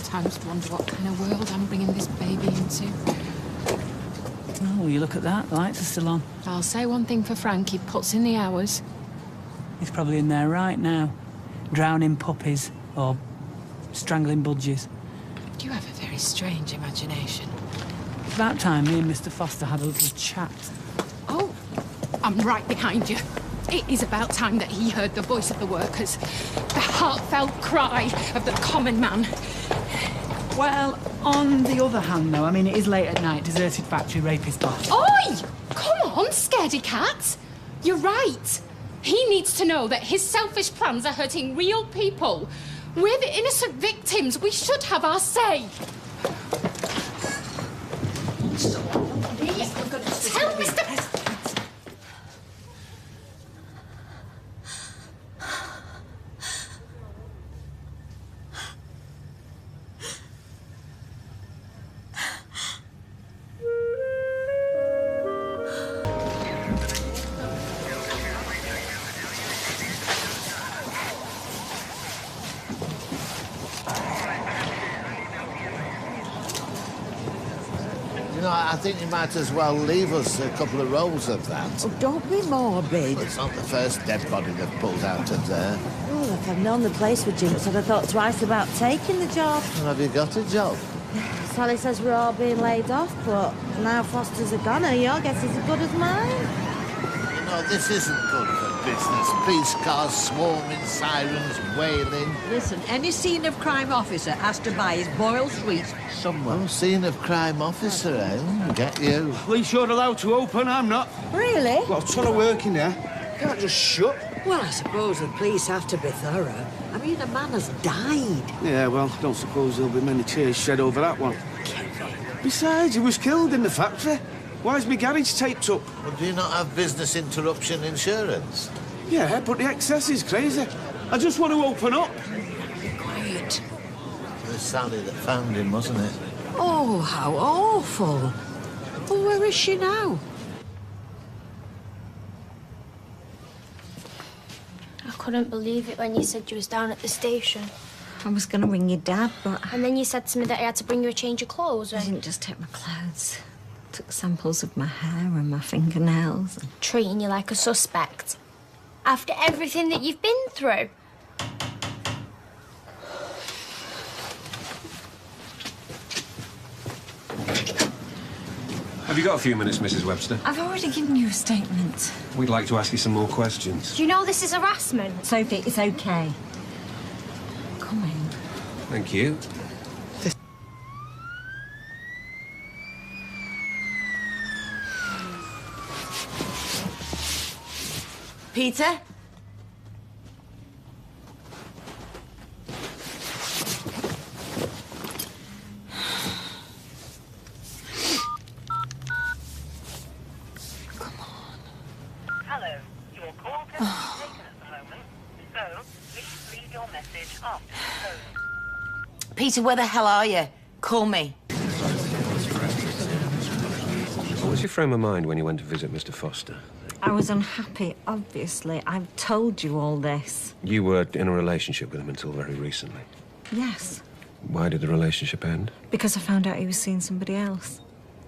sometimes wonder what kind of world I'm bringing this baby into. Oh, you look at that. The lights are still on. I'll say one thing for Frank, he puts in the hours. He's probably in there right now, drowning puppies or strangling budgies. You have a very strange imagination. It's about time me and Mr. Foster had a little chat. Oh, I'm right behind you. It is about time that he heard the voice of the workers, the heartfelt cry of the common man. Well, on the other hand, though, I mean, it is late at night, deserted factory, rapist boss. Oi! Come on, scaredy cat. You're right. He needs to know that his selfish plans are hurting real people. We're the innocent victims. We should have our say. Tell Mr. You know, I think you might as well leave us a couple of rolls of that. Oh, don't be morbid. Well, it's not the first dead body they've pulled out of there. Well, if I'd known the place were jinxed, I'd have thought twice about taking the job. Well, have you got a job? Sally says we're all being laid off, but now Foster's a goner. Your guess is as good as mine. You know, this isn't good for business. Police cars swarming, sirens wailing. Listen, any scene of crime officer has to buy his boiled sweets somewhere. Oh, scene of crime officer, eh? Get you. Police, you're allowed to open, I'm not. Really? Got a ton of work in there. Can't just shut. Well, I suppose the police have to be thorough. I mean, a man has died. Yeah, well, don't suppose there'll be many tears shed over that one. Besides, he was killed in the factory. Why is my garage taped up? Well, do you not have business interruption insurance? Yeah, but the excess is crazy. I just want to open up. Be quiet. It was Sally that found him, wasn't it? Oh, how awful. Well, where is she now? I couldn't believe it when you said you was down at the station. I was going to ring your dad, but And then you said to me that I had to bring you a change of clothes. I didn't just take my clothes. Took samples of my hair and my fingernails. Treating you like a suspect. After everything that you've been through. Have you got a few minutes, Mrs. Webster? I've already given you a statement. We'd like to ask you some more questions. Do you know this is harassment? Sophie, it's okay. Come in. Thank you. Peter? Hello. Your call can be taken at the moment, so please leave your message after the tone. Peter, where the hell are you? Call me. What was your frame of mind when you went to visit Mr. Foster? I was unhappy, obviously. I've told you all this. You were in a relationship with him until very recently. Yes, Why did the relationship end? because I found out he was seeing somebody else.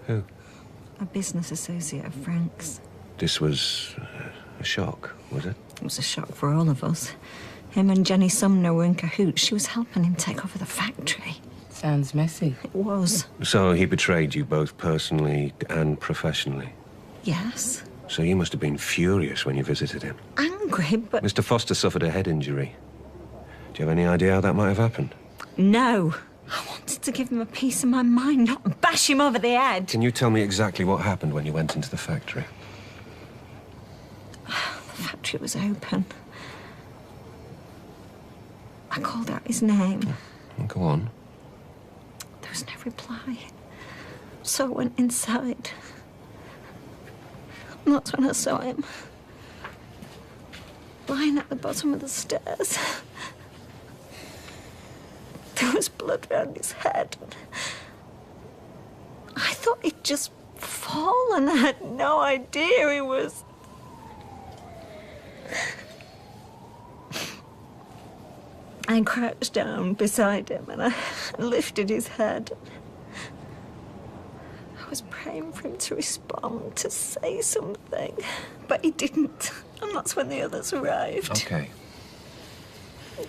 Who? A business associate of Frank's. This was a shock, was it? It was a shock for all of us. Him and Jenny Sumner were in cahoots. She was helping him take over the factory. Sounds messy. It was. So he betrayed you both personally and professionally. Yes. So you must have been furious when you visited him. Angry, but... Mr. Foster suffered a head injury. Do you have any idea how that might have happened? No. I wanted to give him a piece of my mind, not bash him over the head. Can you tell me exactly what happened when you went into the factory? The factory was open. I called out his name. Go on. There was no reply. So I went inside. And that's when I saw him. Lying at the bottom of the stairs. There was blood around his head. I thought he'd just fallen. I had no idea he was... I crouched down beside him and I lifted his head. I was praying for him to respond, to say something, but he didn't. And that's when the others arrived. Okay.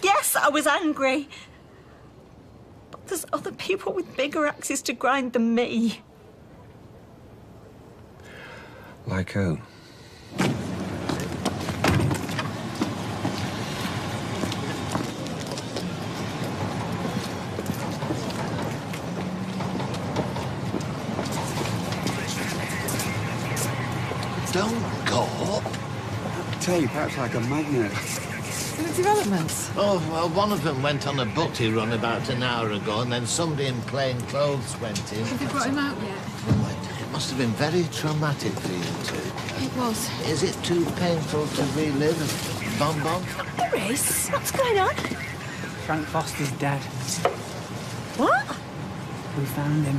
Yes, I was angry. But there's other people with bigger axes to grind than me. Like who? Don't go up. I tell you, perhaps like a magnet. Developments. Oh, well, one of them went on a butty run about an hour ago, and then somebody in plain clothes went in. Have you brought him out yet? Oh, it must have been very traumatic for you two. It was. Is it too painful to relive? Bon? There is. What's going on? Frank Foster's dead. What? We found him.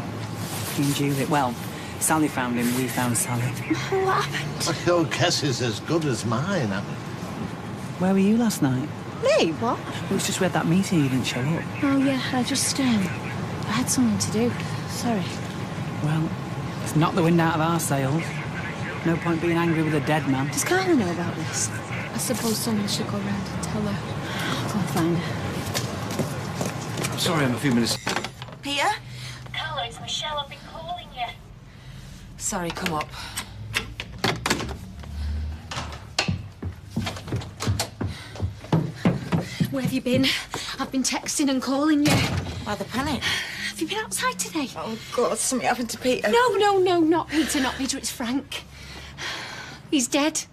Me and Julie. Well, Sally found him, we found Sally. What happened? Well, your guess is as good as mine. Where were you last night? Me? What? It was just we had that meeting, you didn't show up. Oh, yeah, I had something to do. Sorry. Well, it's not the wind out of our sails. No point being angry with a dead man. Does Carla know about this? I suppose someone should go round and tell her. I'll go and find her. I'm sorry, I'm a few minutes... Peter? Carla, it's Michelle. I've been calling you. Sorry, come up. Where have you been? I've been texting and calling you. Why the panic? Have you been outside today? Oh, God, something happened to Peter. No, not Peter, not Peter. It's Frank. He's dead.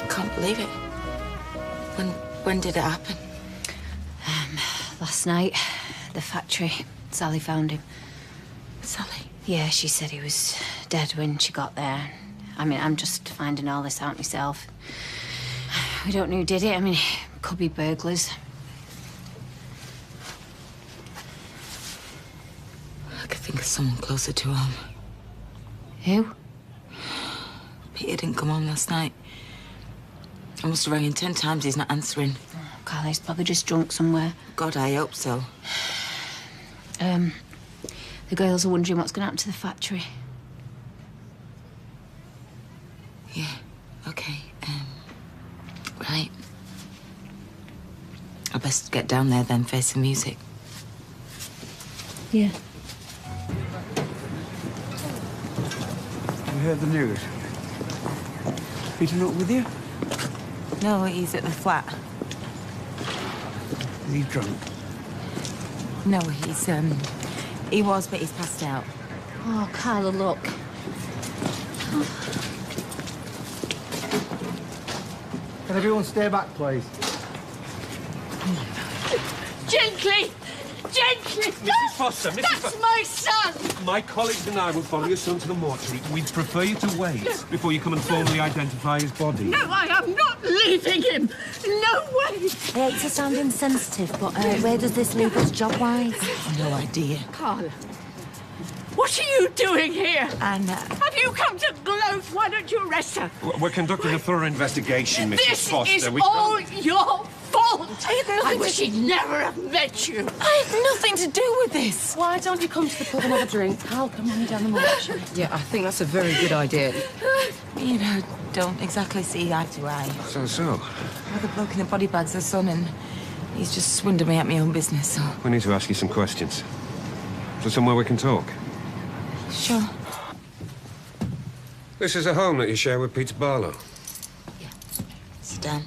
Can't believe it. When did it happen? Last night, the factory. Sally found him. Sally? Yeah, she said he was dead when she got there. I mean, I'm just finding all this out myself. We don't know who did it. I mean, it could be burglars. I could think of someone closer to home. Who? Peter didn't come home last night. I must have rang him 10 times. He's not answering. Carla, he's probably just drunk somewhere. God, I hope so. The girls are wondering what's going to happen to the factory. Yeah, okay. Right. I best get down there then, face the music. Yeah. You heard the news? Peter not with you? No, he's at the flat. Is he drunk? No, he was, but he's passed out. Oh, Carla, look. Can everyone stay back, please? Gently! Gently! Mrs. Foster, Mrs. That's my son! My colleagues and I will follow your son to the mortuary. We'd prefer you to wait before you come and formally identify his body. No, I am not leaving him! No way! I hate to sound insensitive, but where does this leave us job-wise? No idea. Carla, what are you doing here? Anna. Have you come to gloat? Why don't you arrest her? We're conducting a thorough investigation, Mrs. This Foster. is all your fault! I wish he'd never have met you. I had nothing to do with this. Why don't you come to the pub and have a drink? I'll come you down the mortuary. Yeah, I think that's a very good idea. You know, don't exactly see eye to eye. So? Well, the bloke in the body bag's her son, and he's just swindled me at my own business, so... We need to ask you some questions. Is there somewhere we can talk? Sure. This is a home that you share with Peter Barlow. Yeah. Sit down.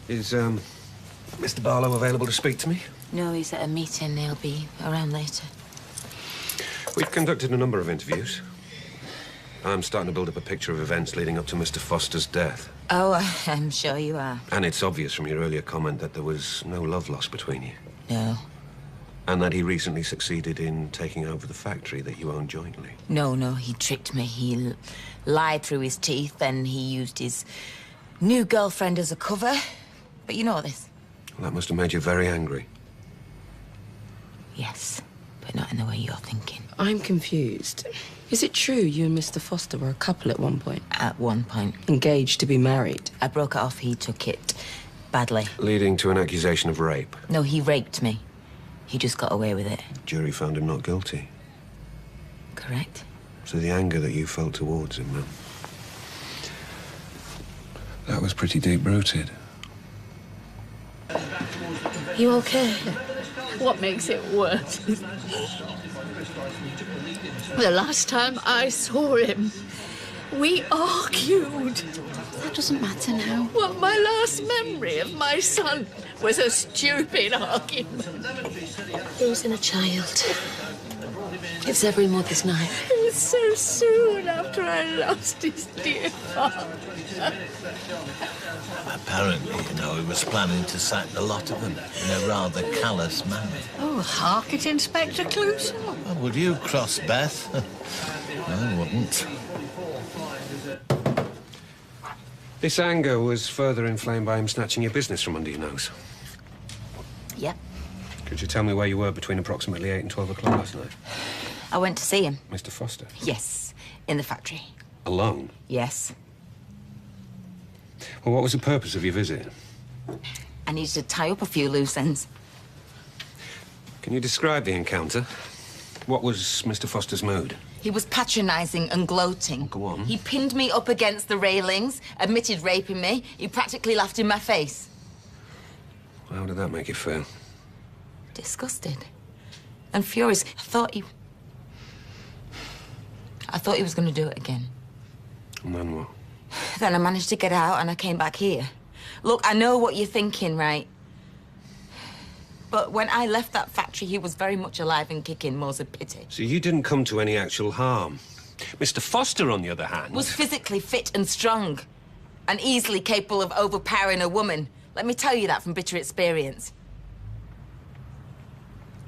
Is, Mr. Barlow available to speak to me? No, he's at a meeting. He'll be around later. We've conducted a number of interviews. I'm starting to build up a picture of events leading up to Mr. Foster's death. Oh, I'm sure you are. And it's obvious from your earlier comment that there was no love lost between you. No. And that he recently succeeded in taking over the factory that you own jointly. No, he tricked me. He lied through his teeth, and he used his new girlfriend as a cover. But you know this. That must have made you very angry. Yes, but not in the way you're thinking. I'm confused. Is it true you and Mr. Foster were a couple at one point? At one point. Engaged to be married? I broke it off, he took it badly. Leading to an accusation of rape. No, he raped me. He just got away with it. Jury found him not guilty. Correct. So the anger that you felt towards him, then, that was pretty deep-rooted. You okay? What makes it worse? The last time I saw him, we argued. That doesn't matter now. Well, my last memory of my son was a stupid argument. Losing a child. It's every mother's night. It was so soon after I lost his dear father. Apparently, he was planning to sack the lot of them in a rather callous manner. Oh, hark at Inspector Clouseau. Oh, would you cross Beth? I wouldn't. This anger was further inflamed by him snatching your business from under your nose. Yep. Could you tell me where you were between approximately 8 and 12 o'clock last night? I went to see him. Mr. Foster? Yes, in the factory. Alone? Yes. Well, what was the purpose of your visit? I needed to tie up a few loose ends. Can you describe the encounter? What was Mr. Foster's mood? He was patronising and gloating. Go on. He pinned me up against the railings, admitted raping me. He practically laughed in my face. How did that make you feel? Disgusted and furious. I thought he was going to do it again. And then what? Then I managed to get out and I came back here. Look, I know what you're thinking, right? But when I left that factory, he was very much alive and kicking, more's a pity. So you didn't come to any actual harm. Mr. Foster, on the other hand... was physically fit and strong and easily capable of overpowering a woman. Let me tell you that from bitter experience.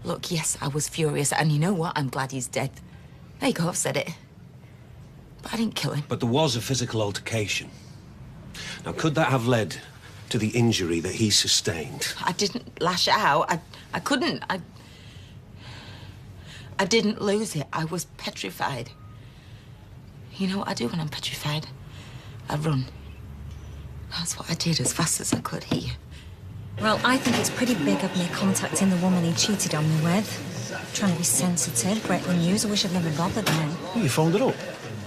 Look, yes, I was furious, and you know what? I'm glad he's dead. There you go, I've said it. But I didn't kill him. But there was a physical altercation. Now, could that have led to the injury that he sustained? I didn't lash out. I couldn't. I didn't lose it. I was petrified. You know what I do when I'm petrified? I run. That's what I did as fast as I could here. Well, I think it's pretty big of me contacting the woman he cheated on me with. Trying to be sensitive, break the news. I wish I'd never bothered then. You phoned her up?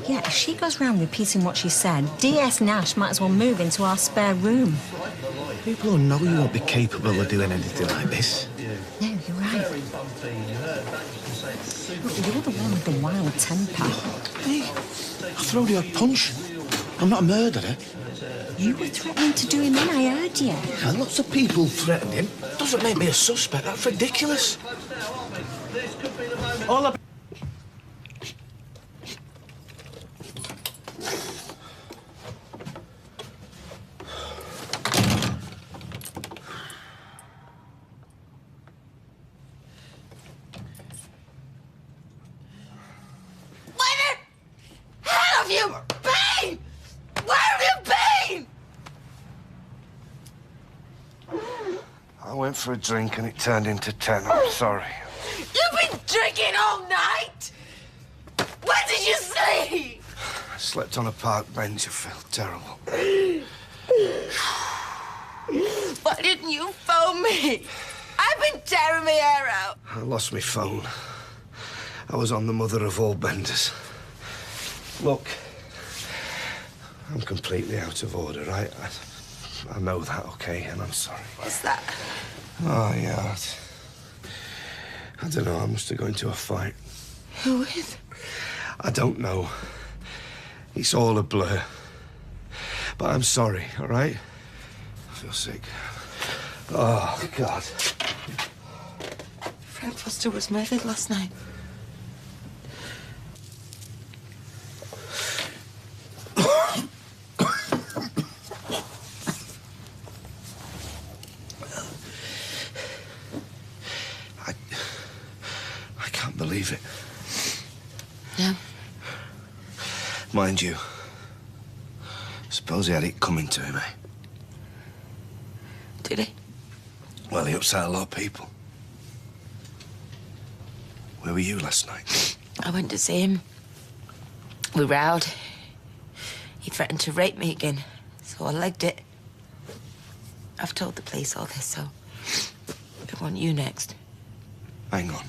Yeah, if she goes round repeating what she said, DS Nash might as well move into our spare room. People who know you won't be capable of doing anything like this. No, you're right. Look, you're the one with the wild temper. Hey, I throwed you a punch. I'm not a murderer. You were threatening to do him in, I heard you. Yeah, lots of people threatened him. Doesn't make me a suspect. That's ridiculous. All up. I went for a drink and it turned into 10. I'm sorry. You've been drinking all night? Where did you sleep? I slept on a park bench. I felt terrible. Why didn't you phone me? I've been tearing my hair out. I lost my phone. I was on the mother of all benders. Look, I'm completely out of order, right? I know that, okay, and I'm sorry. What's that? Oh, yeah. I don't know, I must have got into a fight. Who with? I don't know. It's all a blur. But I'm sorry, all right? I feel sick. Oh, God. Frank Foster was murdered last night. I can't believe it. No. Mind you, suppose he had it coming to him, eh? Did he? Well, he upset a lot of people. Where were you last night? I went to see him. We rowed. He threatened to rape me again, so I legged it. I've told the police all this, so I want you next. Hang on.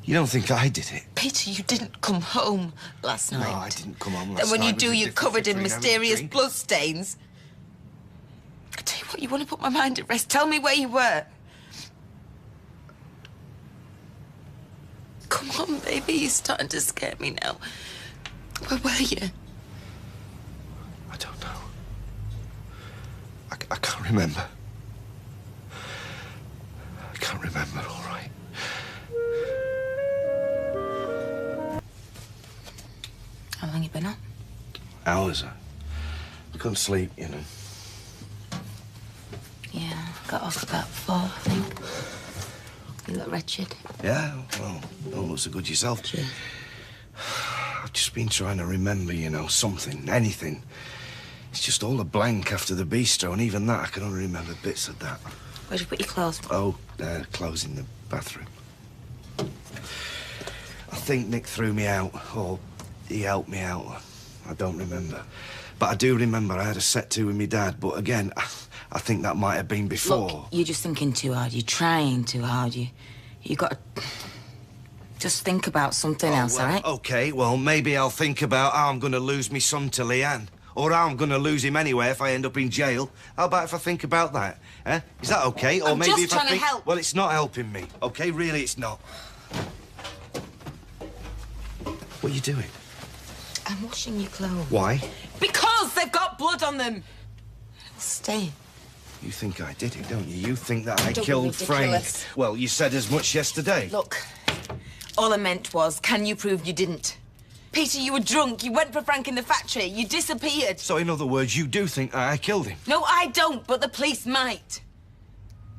You don't think I did it? Peter, you didn't come home last night. No, I didn't come home last night. And when you There's do, a you're difference covered in between having a mysterious drink. bloodstains. I tell you what, you want to put my mind at rest. Tell me where you were. Come on, baby, you're starting to scare me now. Where were you? I don't know. I can't remember. I can't remember, all right. How long you been up? Hours. I couldn't sleep, you know. Yeah, got off about 4, I think. You look wretched. Yeah, well, don't look so good yourself. Cheers. I've just been trying to remember, you know, something, anything. It's just all a blank after the bistro, and even that, I can only remember bits of that. Where'd you put your clothes? Oh, clothes in the bathroom. I think Nick threw me out, or he helped me out. I don't remember. But I do remember I had a set to with my dad, but again, I think that might have been before. Look, you're just thinking too hard. You're trying too hard. You got to just think about something else, all right? OK, well, maybe I'll think about how I'm going to lose my son to Leanne. Or how I'm going to lose him anyway if I end up in jail. How about if I think about that? Eh? Is that OK? Or I'm maybe just if trying I think... to help. Well, it's not helping me, OK? Really, it's not. What are you doing? I'm washing your clothes. Why? Because they've got blood on them. Stay. You think I did it, don't you? You think that I Don't be killed Frank. ridiculous. Well, you said as much yesterday. Look, all I meant was, can you prove you didn't? Peter, you were drunk. You went for Frank in the factory. You disappeared. So, in other words, you do think I killed him? No, I don't, but the police might.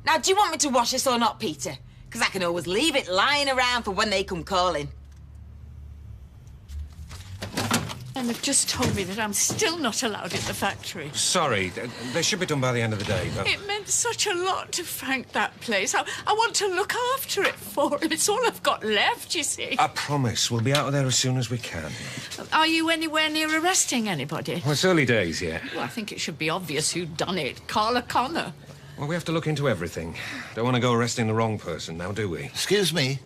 Now, do you want me to wash this or not, Peter? Because I can always leave it lying around for when they come calling. And they've just told me that I'm still not allowed in the factory. Sorry, they should be done by the end of the day, but... It meant such a lot to Frank, that place. I want to look after it for him. It's all I've got left, you see. I promise, we'll be out of there as soon as we can. Are you anywhere near arresting anybody? Well, it's early days yet. Well, I think it should be obvious who'd done it. Carla Connor. Well, we have to look into everything. Don't want to go arresting the wrong person now, do we? Excuse me,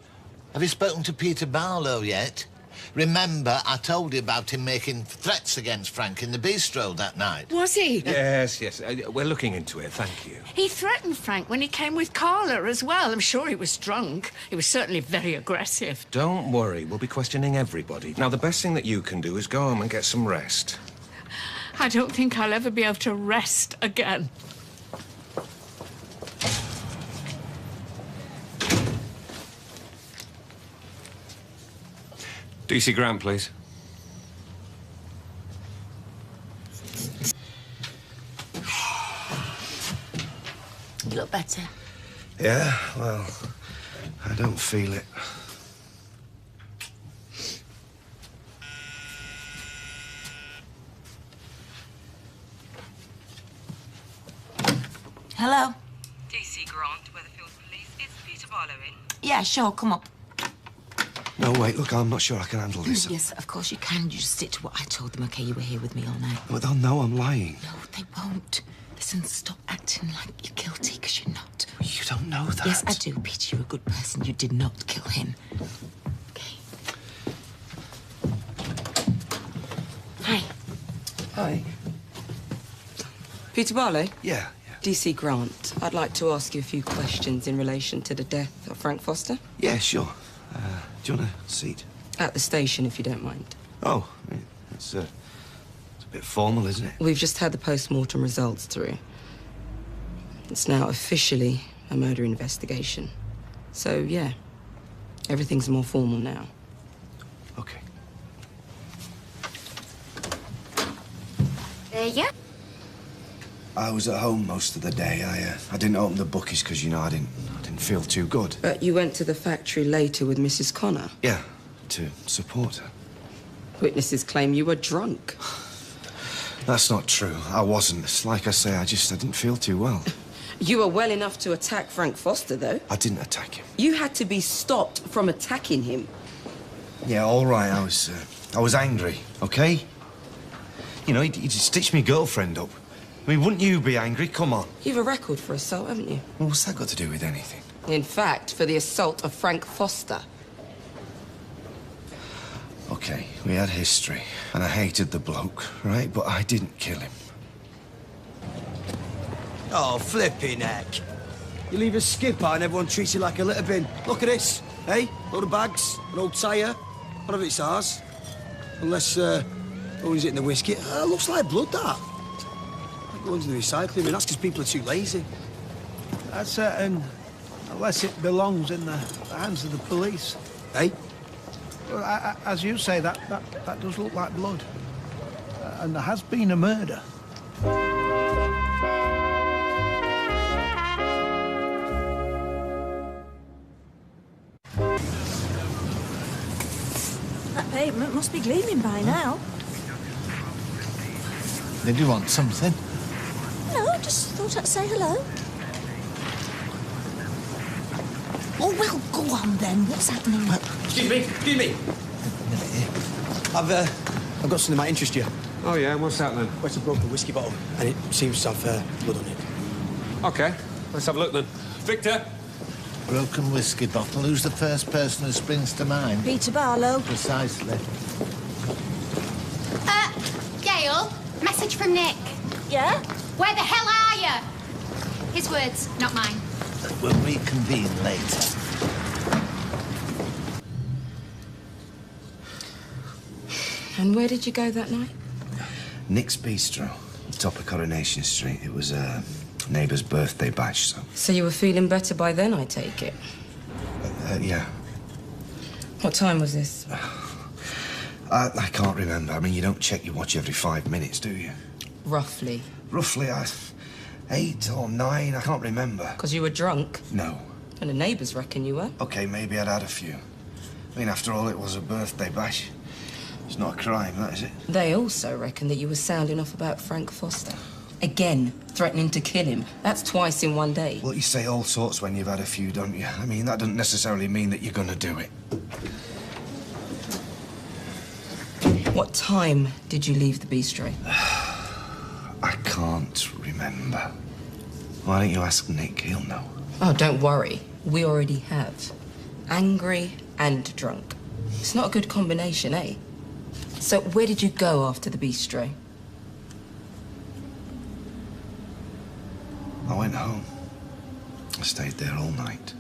have you spoken to Peter Barlow yet? Remember, I told you about him making threats against Frank in the bistro that night. Was he? Yes. We're looking into it, thank you. He threatened Frank when he came with Carla as well. I'm sure he was drunk. He was certainly very aggressive. Don't worry, we'll be questioning everybody. Now, the best thing that you can do is go home and get some rest. I don't think I'll ever be able to rest again. DC Grant, please. You look better. Yeah, well, I don't feel it. Hello? DC Grant, Weatherfield Police. Is Peter Barlow in? Yeah, sure, come up. No, wait, look, I'm not sure I can handle this. Yes, of course you can. You just stick to what I told them, OK? You were here with me all night. But they'll know I'm lying. No, they won't. Listen, stop acting like you're guilty, because you're not. You don't know that. Yes, I do, Peter. You're a good person. You did not kill him. OK? Hi. Hi. Peter Barlow? Yeah. DC Grant. I'd like to ask you a few questions in relation to the death of Frank Foster. Yeah, sure. Do you want a seat? At the station, if you don't mind. Oh, it's a bit formal, isn't it? We've just had the post-mortem results through. It's now officially a murder investigation. So, yeah, everything's more formal now. OK. Yeah? I was at home most of the day. I didn't open the bookies because, you know, I didn't feel too good. But you went to the factory later with Mrs. Connor? Yeah, to support her. Witnesses claim you were drunk. That's not true. I wasn't. Like I say, I didn't feel too well. You were well enough to attack Frank Foster, though. I didn't attack him. You had to be stopped from attacking him. Yeah, all right, I was angry, OK? You know, he stitched me girlfriend up. I mean, wouldn't you be angry? Come on. You've a record for assault, haven't you? Well, what's that got to do with anything? In fact, for the assault of Frank Foster. OK, we had history, and I hated the bloke, right? But I didn't kill him. Oh, flipping heck. You leave a skipper and everyone treats you like a litter bin. Look at this, eh? Load of bags, an old tyre. None of it's ours. Unless, who's hitting the whiskey? Looks like blood, that. Like the ones in the recycling bin. That's because people are too lazy. That's certain, unless it belongs in the hands of the police. Eh? Well, as you say, that does look like blood. And there has been a murder. That pavement must be gleaming by now. Did you want something? No, just thought I'd say hello. Oh, well, go on then. What's happening? Excuse me. I've got something that might interest you. Oh, yeah? What's that, then? Well, it's a broken whiskey bottle, and it seems to have blood on it. OK, let's have a look, then. Victor? Broken whiskey bottle. Who's the first person who springs to mind? Peter Barlow. Precisely. Gail, message from Nick. Yeah? Where the hell are you? His words, not mine. We'll reconvene later. And where did you go that night? Nick's Bistro, top of Coronation Street. It was a neighbour's birthday bash, so... So you were feeling better by then, I take it? Yeah. What time was this? I can't remember. I mean, you don't check your watch every 5 minutes, do you? Roughly. Roughly, 8 or 9, I can't remember. Because you were drunk? No. And the neighbours reckon you were? OK, maybe I'd had a few. I mean, after all, it was a birthday bash. It's not a crime, that is it? They also reckon that you were sounding off about Frank Foster. Again, threatening to kill him. That's twice in one day. Well, you say all sorts when you've had a few, don't you? I mean, that doesn't necessarily mean that you're gonna do it. What time did you leave the bistro? I can't remember. Why don't you ask Nick? He'll know. Oh, don't worry. We already have. Angry and drunk. It's not a good combination, eh? So where did you go after the bistro? I went home. I stayed there all night.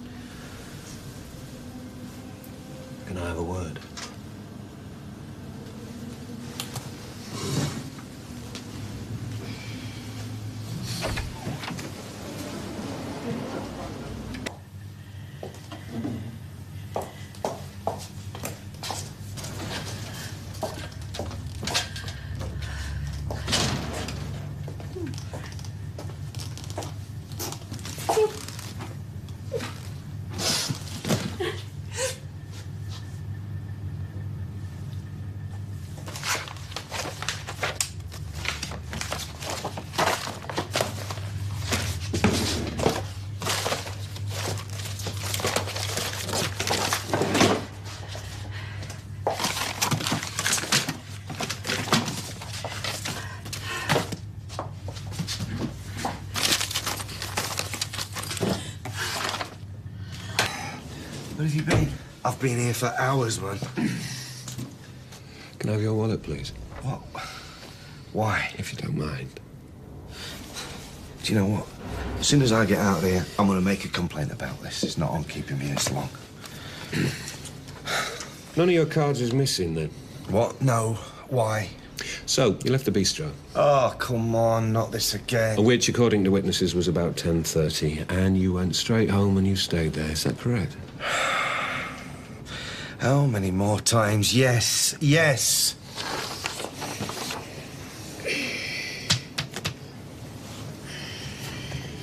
Can I have a word? Where have you been? I've been here for hours, man. Can I have your wallet, please? What? Why? If you don't mind. Do you know what? As soon as I get out of here, I'm going to make a complaint about this. It's not on keeping me this long. None of your cards is missing, then? What? No. Why? So, you left the bistro. Oh, come on, not this again. Which, according to witnesses, was about 10:30, and you went straight home and you stayed there. Is that correct? How many more times? Yes, yes.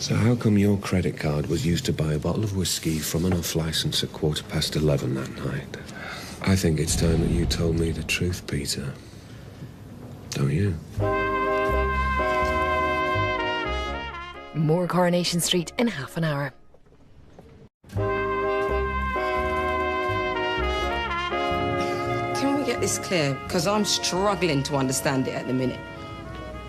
So how come your credit card was used to buy a bottle of whiskey from an off-licence at 11:15 that night? I think it's time that you told me the truth, Peter. Don't you? More Coronation Street in half an hour. Can we get this clear? Because I'm struggling to understand it at the minute.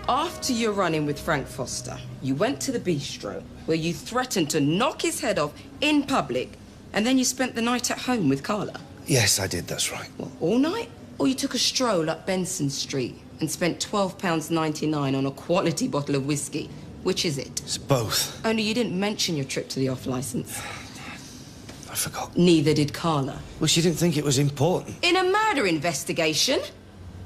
After your run-in with Frank Foster, you went to the bistro where you threatened to knock his head off in public, and then you spent the night at home with Carla. Yes, I did, that's right. What, all night? Or you took a stroll up Benson Street and spent £12.99 on a quality bottle of whiskey? Which is it? It's both. Only you didn't mention your trip to the off-licence. I forgot. Neither did Carla. Well, she didn't think it was important. In a murder investigation?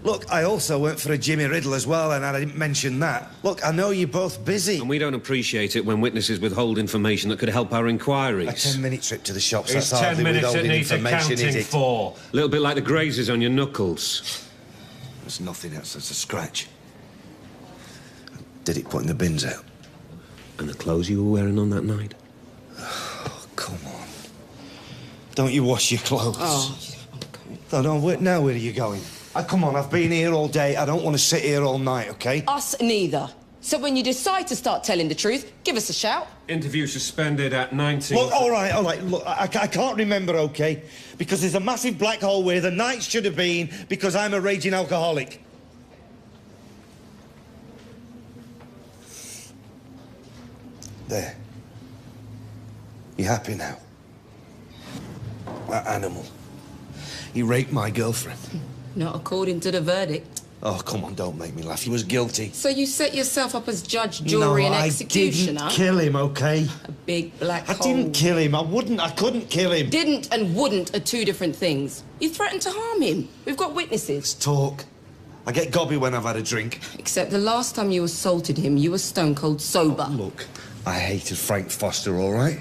Look, I also went for a Jimmy Riddle as well, and I didn't mention that. Look, I know you're both busy. And we don't appreciate it when witnesses withhold information that could help our inquiries. A 10-minute trip to the shops, It's that's 10 hardly minutes that withholding needs information, is accounting it? for. A little bit like the grazes on your knuckles. There's nothing else, that's a scratch. Did it putting the bins out? And the clothes you were wearing on that night? Oh, come on. Don't you wash your clothes? Oh, okay. No, now where are you going? Come on, I've been here all day. I don't want to sit here all night, OK? Us neither. So when you decide to start telling the truth, give us a shout. Interview suspended at 19. Look, all right. Look, I can't remember, OK? Because there's a massive black hole where the night should have been because I'm a raging alcoholic. There. You happy now? That animal. He raped my girlfriend. Not according to the verdict. Oh, come on, don't make me laugh. He was guilty. So you set yourself up as judge, jury, and executioner? I didn't kill him, OK? A big black hole. I didn't kill him. I couldn't kill him. Didn't and wouldn't are two different things. You threatened to harm him. We've got witnesses. Let's talk. I get gobby when I've had a drink. Except the last time you assaulted him, you were stone cold sober. Oh, look, I hated Frank Foster, all right?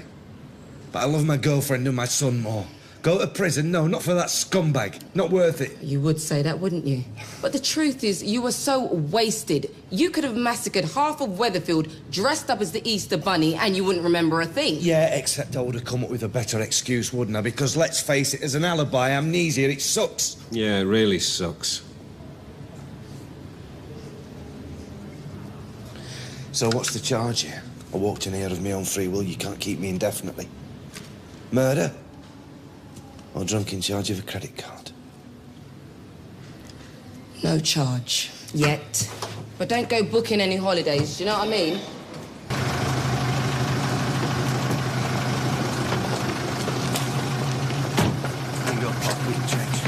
But I love my girlfriend and my son more. Go to prison? No, not for that scumbag. Not worth it. You would say that, wouldn't you? But the truth is, you were so wasted. You could have massacred half of Weatherfield, dressed up as the Easter Bunny, and you wouldn't remember a thing. Yeah, except I would have come up with a better excuse, wouldn't I? Because let's face it, as an alibi, amnesia, it sucks. Yeah, it really sucks. So what's the charge here? I walked in here of my own free will. You can't keep me indefinitely. Murder? Or drunk in charge of a credit card? No charge. Yet. But don't go booking any holidays, do you know what I mean? There you go, Pop, we can change.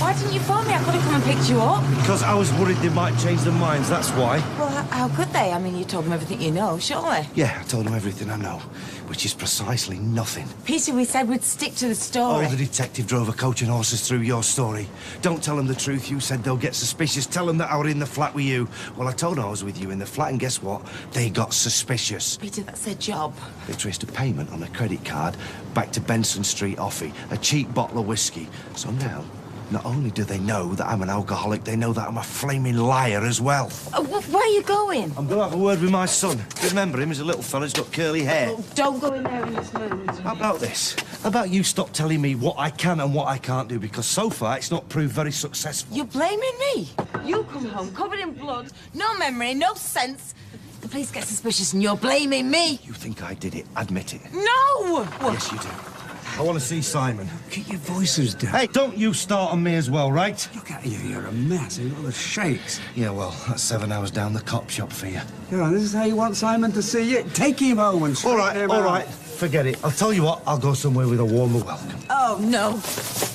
Why didn't you phone me? I could have come and picked you up. Because I was worried they might change their minds, that's why. Well, how could they? I mean, you told them everything you know, surely. Yeah, I told them everything I know, which is precisely nothing. Peter, we said we'd stick to the story. Oh, the detective drove a coach and horses through your story. Don't tell them the truth. You said they'll get suspicious. Tell them that I was in the flat with you. Well, I told them I was with you in the flat, and guess what? They got suspicious. Peter, that's their job. They traced a payment on a credit card back to Benson Street Offie, a cheap bottle of whiskey. So now, not only do they know that I'm an alcoholic, they know that I'm a flaming liar as well. Where are you going? I'm going to have a word with my son. You remember him? He's a little fella who's got curly hair. Oh, don't go in there in this moment. How about this? How about you stop telling me what I can and what I can't do, because so far it's not proved very successful. You're blaming me? You come home covered in blood, no memory, no sense. The police get suspicious and you're blaming me. You think I did it? Admit it. No! Yes, you do. I want to see Simon. Keep your voices down. Hey, don't you start on me as well, right? Look at you, you're a mess. You've got the shakes. Yeah, well, that's 7 hours down the cop shop for you. Yeah, this is how you want Simon to see you? Take him home and straighten him out. All right. Forget it. I'll tell you what, I'll go somewhere with a warmer welcome. Oh, no.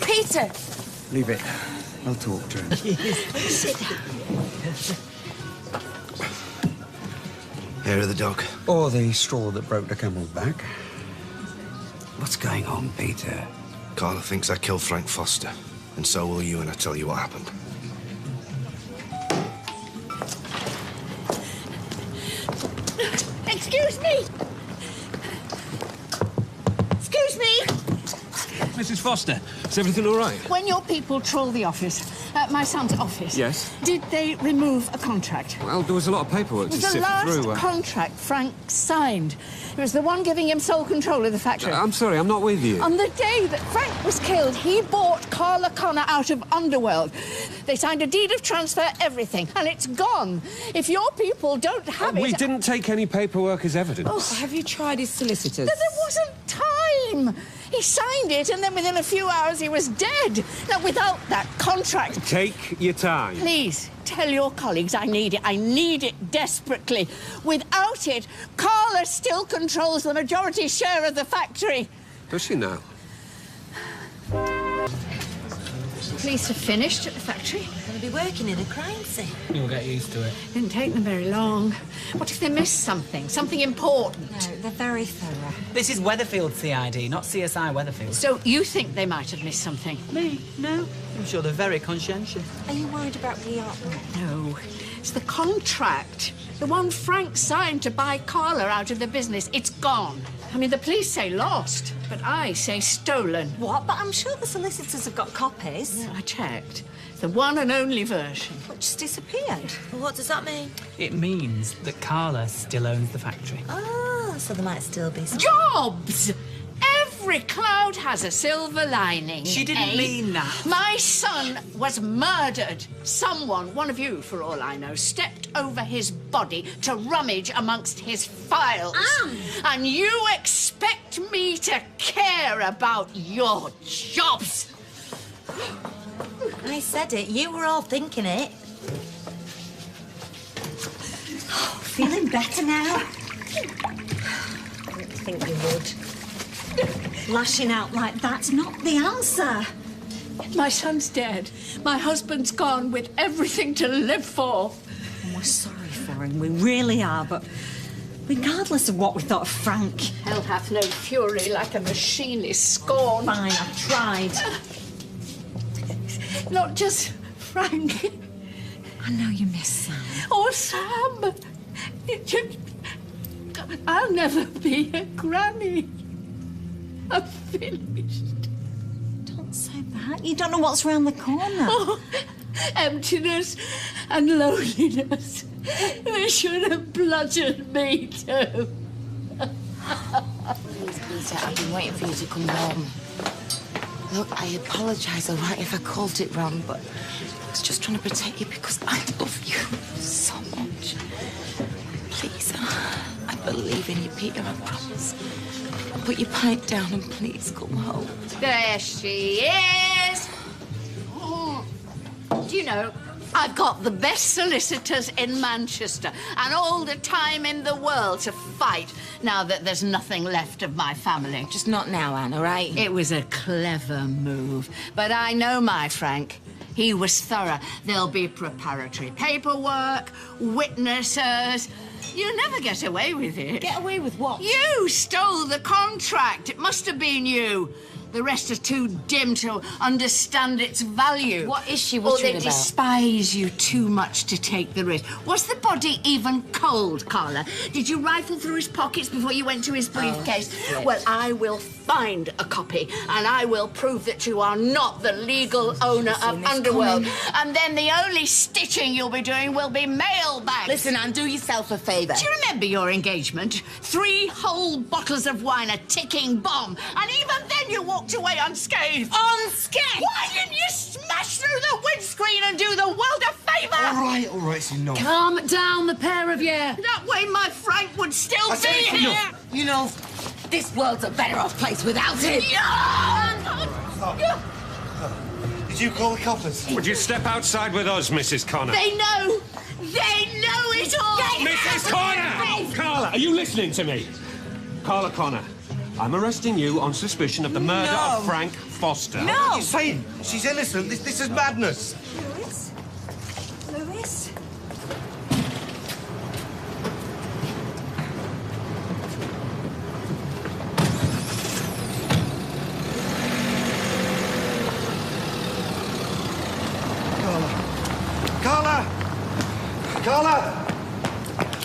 Peter! Leave it. I'll talk to him. Sit down. Hair of the dog. Or the straw that broke the camel's back. What's going on, Peter? Carla thinks I killed Frank Foster. And so will you, and I'll tell you what happened. Excuse me! Excuse me! Mrs. Foster, is everything all right? When your people troll the office, My son's office. Yes? Did they remove a contract? Well, there was a lot of paperwork It to was the sift last through. contract Frank signed. It was the one giving him sole control of the factory. I'm sorry, I'm not with you. On the day that Frank was killed, he bought Carla Connor out of Underworld. They signed a deed of transfer, everything, and it's gone. If your people don't have it... We didn't take any paperwork as evidence. Oh, have you tried his solicitors? There wasn't time. He signed it, and then within a few hours he was dead. Now, without that contract... Take your time. Please, tell your colleagues I need it. I need it desperately. Without it, Carla still controls the majority share of the factory. Does she now? Police have finished at the factory. Going to be working in a crime scene. You'll get used to it. Didn't take them very long. What if they missed something? Something important? No, they're very thorough. This is Weatherfield CID, not CSI Weatherfield. So you think they might have missed something? Me? No. I'm sure they're very conscientious. Are you worried about the artwork? No. It's the contract. The one Frank signed to buy Carla out of the business. It's gone. I mean, the police say lost, but I say stolen. What? But I'm sure the solicitors have got copies. Yeah, I checked. The one and only version. But just disappeared. Well, what does that mean? It means that Carla still owns the factory. Oh, so there might still be some... Jobs! Every cloud has a silver lining. She didn't mean that. My son was murdered. Someone, one of you for all I know, stepped over his body to rummage amongst his files. And you expect me to care about your jobs? I said it. You were all thinking it. Feeling better now? I didn't think you would. Lashing out like that's not the answer. My son's dead. My husband's gone with everything to live for. And we're sorry for him, we really are, but regardless of what we thought of Frank... Hell hath no fury like a machine is scorned. Fine, I've tried. Not just Frank. I know you miss Sam. Or Sam. I'll never be a granny. I'm finished. Don't say that. You don't know what's round the corner. Oh, emptiness and loneliness. They should have bludgeoned me too. Please, Peter, I've been waiting for you to come home. Look, I apologise, all right, if I called it wrong, but I was just trying to protect you because I love you so much. Please, I believe in you, Peter, I promise. Put your pipe down and please come home. There she is. Do you know, I've got the best solicitors in Manchester and all the time in the world to fight now that there's nothing left of my family. Just not now, Anne, all right? It was a clever move, but I know my Frank. He was thorough. There'll be preparatory paperwork, witnesses. You'll never get away with it. Get away with what? You stole the contract. It must have been you. The rest are too dim to understand its value. What is she Or they about? despise you too much to take the risk. Was the body even cold, Carla? Did you rifle through his pockets before you went to his briefcase? Oh, well, I will find a copy, and I will prove that you are not the legal owner of Underworld. And then the only stitching you'll be doing will be mailbags. Listen, Anne, do yourself a favour. Do you remember your engagement? 3 whole bottles of wine, a ticking bomb. And even then you walked away unscathed. Unscathed? Why didn't you smash through the windscreen and do the world a favour? All right, it's enough. Calm down, the pair of you. That way my Frank would still be here. Enough. You know, this world's a better off place without him. Did you call the coppers? Would you step outside with us, Mrs. Connor? They know. They know it all. Mrs. Connor! Carla, are you listening to me? Carla Connor, I'm arresting you on suspicion of the murder of Frank Foster. What are you saying? She's innocent. This is madness. Lewis?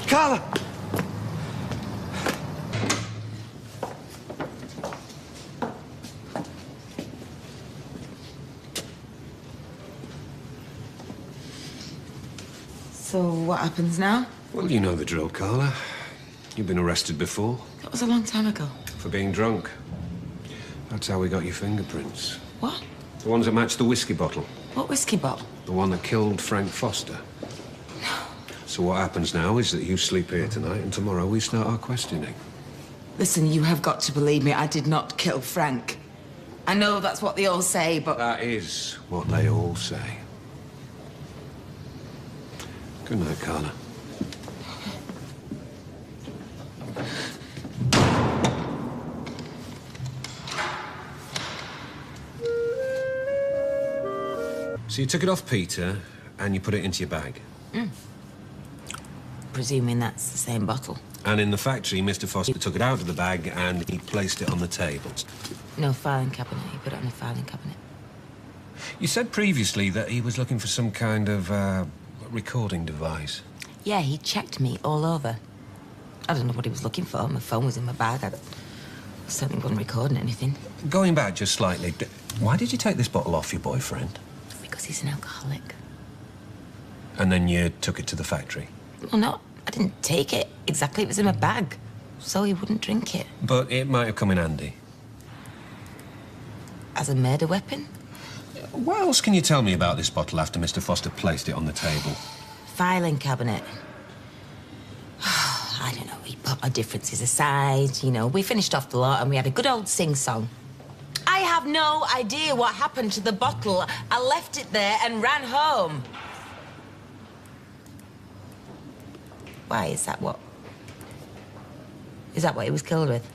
Carla! So what happens now? Well, you know the drill, Carla. You've been arrested before. That was a long time ago. For being drunk. That's how we got your fingerprints. What? The ones that matched the whiskey bottle. What whiskey bottle? The one that killed Frank Foster. So what happens now is that you sleep here tonight, and tomorrow we start our questioning. Listen, you have got to believe me. I did not kill Frank. I know that's what they all say, but... That is what they all say. Good night, Carla. So you took it off Peter, and you put it into your bag? Presuming that's the same bottle. And in the factory, Mr. Foster took it out of the bag and he placed it on the table. No filing cabinet. He put it on the filing cabinet. You said previously that he was looking for some kind of recording device. Yeah, he checked me all over. I don't know what he was looking for. My phone was in my bag. I certainly wasn't recording anything. Going back just slightly, why did you take this bottle off your boyfriend? Because he's an alcoholic. And then you took it to the factory? Well, no, I didn't take it. Exactly, it was in my bag. So he wouldn't drink it. But it might have come in handy. As a murder weapon? What else can you tell me about this bottle after Mr. Foster placed it on the table? Filing cabinet. I don't know, he put our differences aside, you know. We finished off the lot and we had a good old sing-song. I have no idea what happened to the bottle. I left it there and ran home. Why, is that what he was killed with?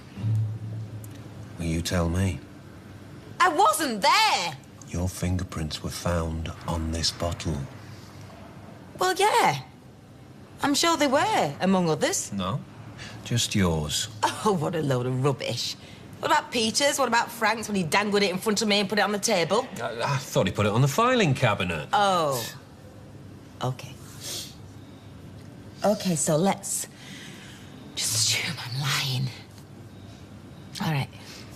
Well, you tell me. I wasn't there! Your fingerprints were found on this bottle. Well, yeah. I'm sure they were, among others. No, just yours. Oh, what a load of rubbish. What about Peter's? What about Frank's when he dangled it in front of me and put it on the table? I thought he put it on the filing cabinet. Oh. Okay. Okay, so let's just assume I'm lying. All right.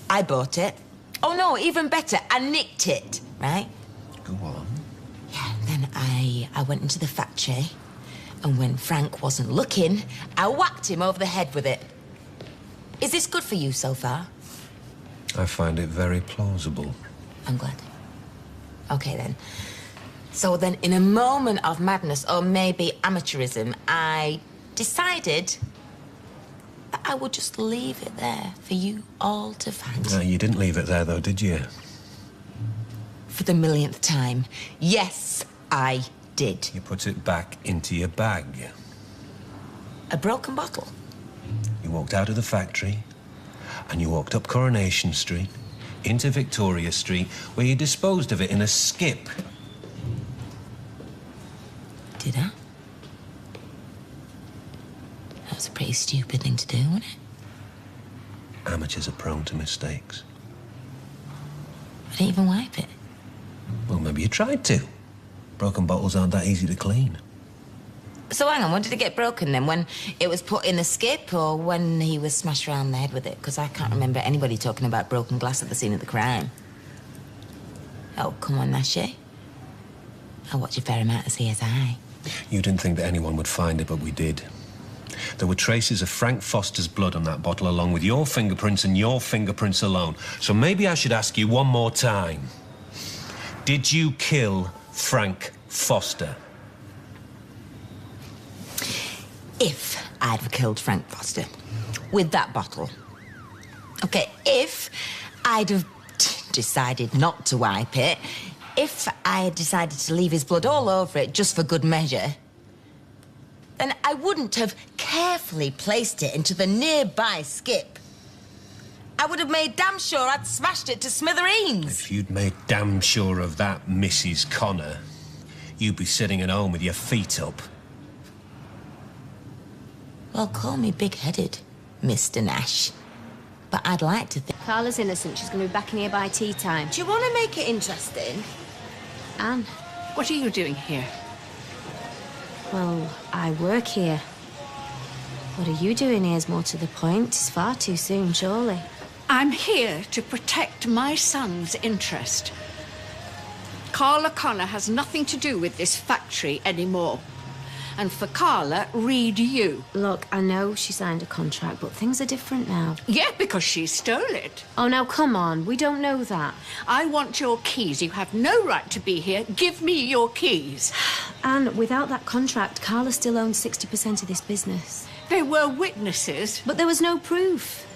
I bought it. Oh, no, even better. I nicked it, right? Go on. Yeah, then I went into the factory, and when Frank wasn't looking, I whacked him over the head with it. Is this good for you so far? I find it very plausible. I'm glad. Okay, then. So then, in a moment of madness, or maybe amateurism, I decided that I would just leave it there for you all to find. No, you didn't leave it there, though, did you? For the millionth time, yes, I did. You put it back into your bag. A broken bottle? You walked out of the factory, and you walked up Coronation Street, into Victoria Street, where you disposed of it in a skip. Did I? That was a pretty stupid thing to do, wasn't it? Amateurs are prone to mistakes. I didn't even wipe it. Well, maybe you tried to. Broken bottles aren't that easy to clean. So hang on, when did it get broken then? When it was put in the skip or when he was smashed around the head with it? Because I can't remember anybody talking about broken glass at the scene of the crime. Oh, come on, Nashi. I watch a fair amount of CSI. You didn't think that anyone would find it, but we did. There were traces of Frank Foster's blood on that bottle, along with your fingerprints and your fingerprints alone. So maybe I should ask you one more time. Did you kill Frank Foster? If I'd have killed Frank Foster with that bottle. Okay, if I'd have decided not to wipe it, if I had decided to leave his blood all over it just for good measure, then I wouldn't have carefully placed it into the nearby skip. I would have made damn sure I'd smashed it to smithereens. If you'd made damn sure of that, Mrs. Connor, you'd be sitting at home with your feet up. Well, call me big-headed, Mr. Nash. But I'd like to think... Carla's innocent. She's going to be back in here by tea time. Do you want to make it interesting? Anne. What are you doing here? Well, I work here. What are you doing here is more to the point. It's far too soon, surely. I'm here to protect my son's interest. Carla Connor has nothing to do with this factory anymore. And for Carla, read you. Look, I know she signed a contract, but things are different now. Yeah, because she stole it. Oh, now, come on. We don't know that. I want your keys. You have no right to be here. Give me your keys. And without that contract, Carla still owns 60% of this business. There were witnesses. But there was no proof.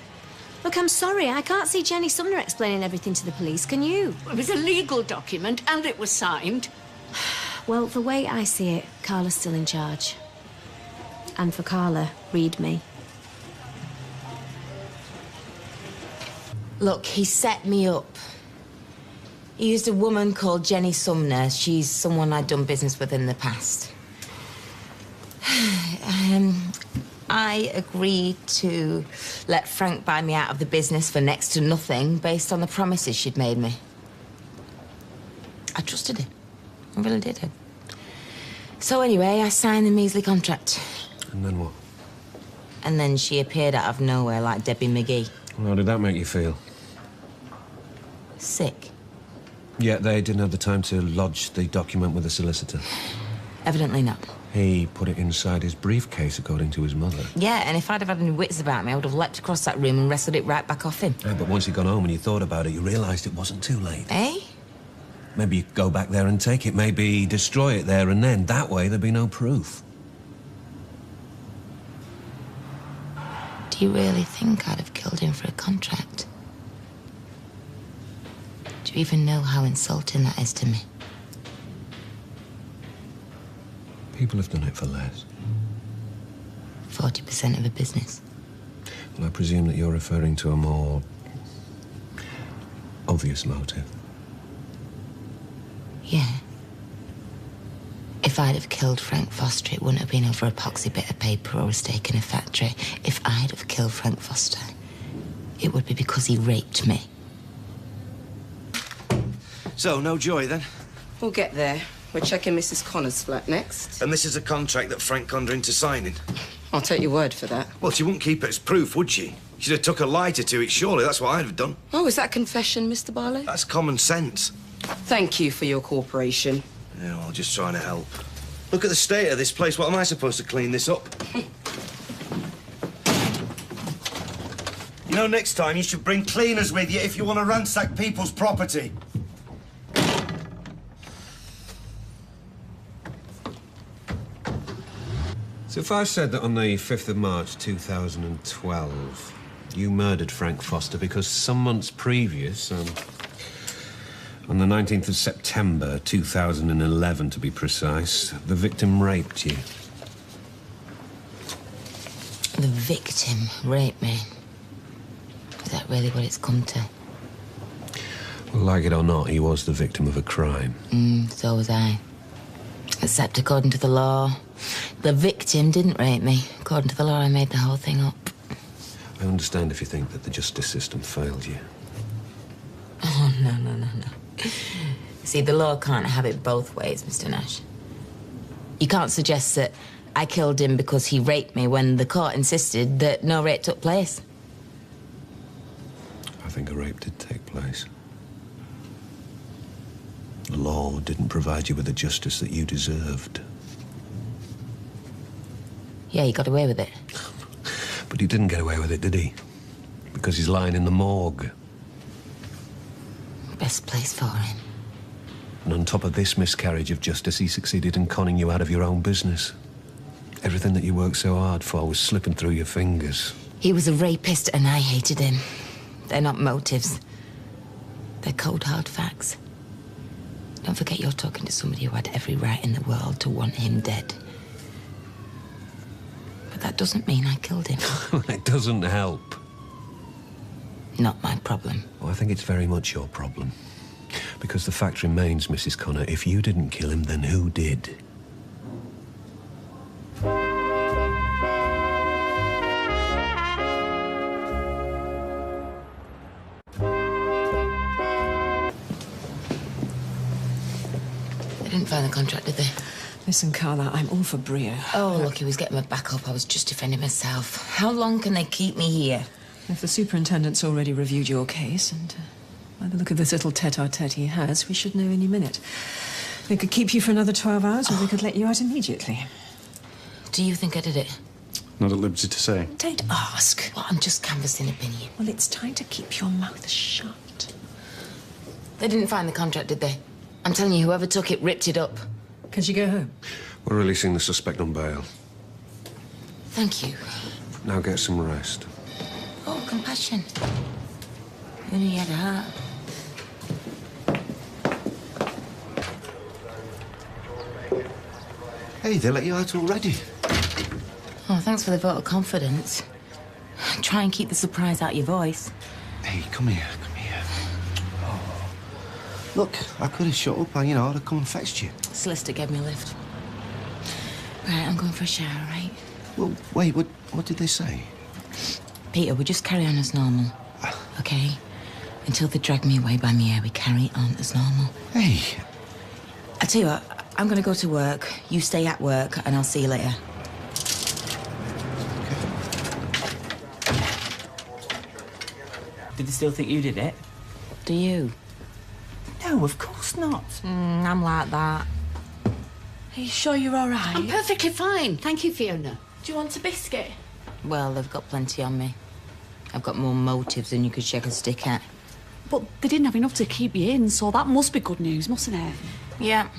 Look, I'm sorry. I can't see Jenny Sumner explaining everything to the police, can you? It was a legal document, and it was signed. Well, the way I see it, Carla's still in charge. And for Carla, read me. Look, he set me up. He used a woman called Jenny Sumner. She's someone I'd done business with in the past. I agreed to let Frank buy me out of the business for next to nothing based on the promises she'd made me. I trusted him. I really did. So anyway, I signed the measly contract. And then what? And then she appeared out of nowhere like Debbie McGee. How did that make you feel? Sick. Yet they didn't have the time to lodge the document with the solicitor. Evidently not. He put it inside his briefcase, according to his mother. Yeah, and if I'd have had any wits about me, I would have leapt across that room and wrestled it right back off him. Yeah, but once you'd gone home and you thought about it, you realised it wasn't too late. Eh? Maybe you could go back there and take it. Maybe destroy it there and then. That way there'd be no proof. Do you really think I'd have killed him for a contract? Do you even know how insulting that is to me? People have done it for less. 40% of a business. Well, I presume that you're referring to a more obvious motive. Yeah. If I'd have killed Frank Foster, it wouldn't have been over a poxy bit of paper or a stake in a factory. If I'd have killed Frank Foster, it would be because he raped me. So, no joy, then? We'll get there. We're checking Mrs. Connor's flat next. And this is a contract that Frank conned her into signing? I'll take your word for that. Well, she wouldn't keep it as proof, would she? She'd have took a lighter to it, surely. That's what I'd have done. Oh, is that confession, Mr. Barlow? That's common sense. Thank you for your cooperation. Yeah, well, just trying to help. Look at the state of this place. What am I supposed to clean this up? You know, next time you should bring cleaners with you if you want to ransack people's property. So if I said that on the 5th of March 2012, you murdered Frank Foster because some months previous, on the 19th of September 2011 to be precise, the victim raped you. The victim raped me. Is that really what it's come to? Well, like it or not, he was the victim of a crime. So was I. Except according to the law, the victim didn't rape me. According to the law, I made the whole thing up. I understand if you think that the justice system failed you. Oh, no. See, the law can't have it both ways, Mr. Nash. You can't suggest that I killed him because he raped me when the court insisted that no rape took place. I think a rape did take place. The law didn't provide you with the justice that you deserved. Yeah, he got away with it. But he didn't get away with it, did he? Because he's lying in the morgue. Best place for him. And on top of this miscarriage of justice, he succeeded in conning you out of your own business. Everything that you worked so hard for was slipping through your fingers. He was a rapist and I hated him. They're not motives. They're cold, hard facts. Don't forget you're talking to somebody who had every right in the world to want him dead. But that doesn't mean I killed him. It doesn't help. Not my problem. Well, I think it's very much your problem. Because the fact remains, Mrs. Connor, if you didn't kill him, then who did? They didn't find the contract, did they? Listen, Carla, I'm all for Brio. Oh, look, he was getting my back up. I was just defending myself. How long can they keep me here? If the superintendent's already reviewed your case, and by the look of this little tete-a-tete he has, we should know any minute. They could keep you for another 12 hours, or they could let you out immediately. Do you think I did it? Not at liberty to say. Don't ask. Well, I'm just canvassing opinion. Well, it's time to keep your mouth shut. They didn't find the contract, did they? I'm telling you, whoever took it ripped it up. Can she go home? We're releasing the suspect on bail. Thank you. Now get some rest. Oh, compassion. Who knew you had a heart? Hey, they let you out already. Oh, thanks for the vote of confidence. Try and keep the surprise out of your voice. Hey, come here, come here. Oh. Look, I could have shut up, I'd have come and fetched you. Solicitor gave me a lift. Right, I'm going for a shower, right? Well, wait, what did they say? Peter, we just carry on as normal, okay? Until they drag me away by my hair, we carry on as normal. Hey. I tell you what, I'm going to go to work. You stay at work, and I'll see you later. Did they still think you did it? Do you? No, of course not. I'm like that. Are you sure you're all right? I'm perfectly fine. Thank you, Fiona. Do you want a biscuit? Well, they've got plenty on me. I've got more motives than you could shake a stick at. But they didn't have enough to keep you in, so that must be good news, mustn't it? Yeah.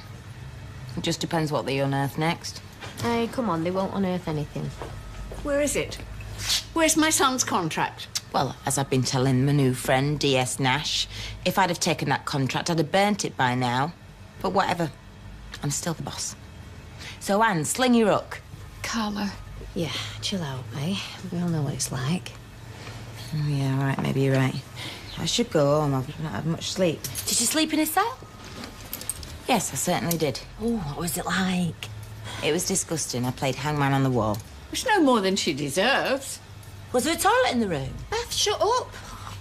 It just depends what they unearth next. Hey, come on, they won't unearth anything. Where is it? Where's my son's contract? Well, as I've been telling my new friend, D.S. Nash, if I'd have taken that contract, I'd have burnt it by now. But whatever. I'm still the boss. So, Anne, sling your hook. Carla. Yeah, chill out, eh? We all know what it's like. Oh, yeah, all right, maybe you're right. I should go home. I've not had much sleep. Did you sleep in his cell? Yes, I certainly did. Oh, what was it like? It was disgusting. I played hangman on the wall. It's no more than she deserves. Was there a toilet in the room? Beth, shut up.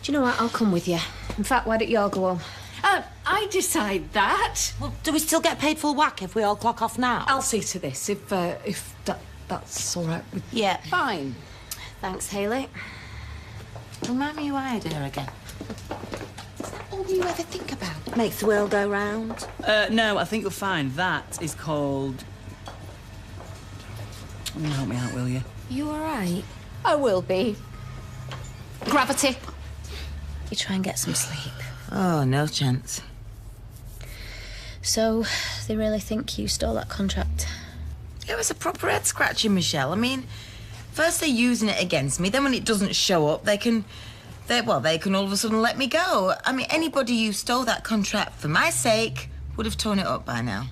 Do you know what? I'll come with you. In fact, why don't you all go home? I decide that. Well, do we still get paid full whack if we all clock off now? I'll see to this, if that's all right with... Yeah. Fine. Thanks, Hayley. Remind me who I hired her again. Is that all you ever think about? Makes the world go round. No, I think you'll find that is called... Help me out, will you? You all right? I will be. Gravity. You try and get some sleep. Oh, no chance. So, they really think you stole that contract? It was a proper head-scratching, Michelle. I mean, first they're using it against me, then when it doesn't show up, they can all of a sudden let me go. I mean, anybody who stole that contract for my sake would have torn it up by now.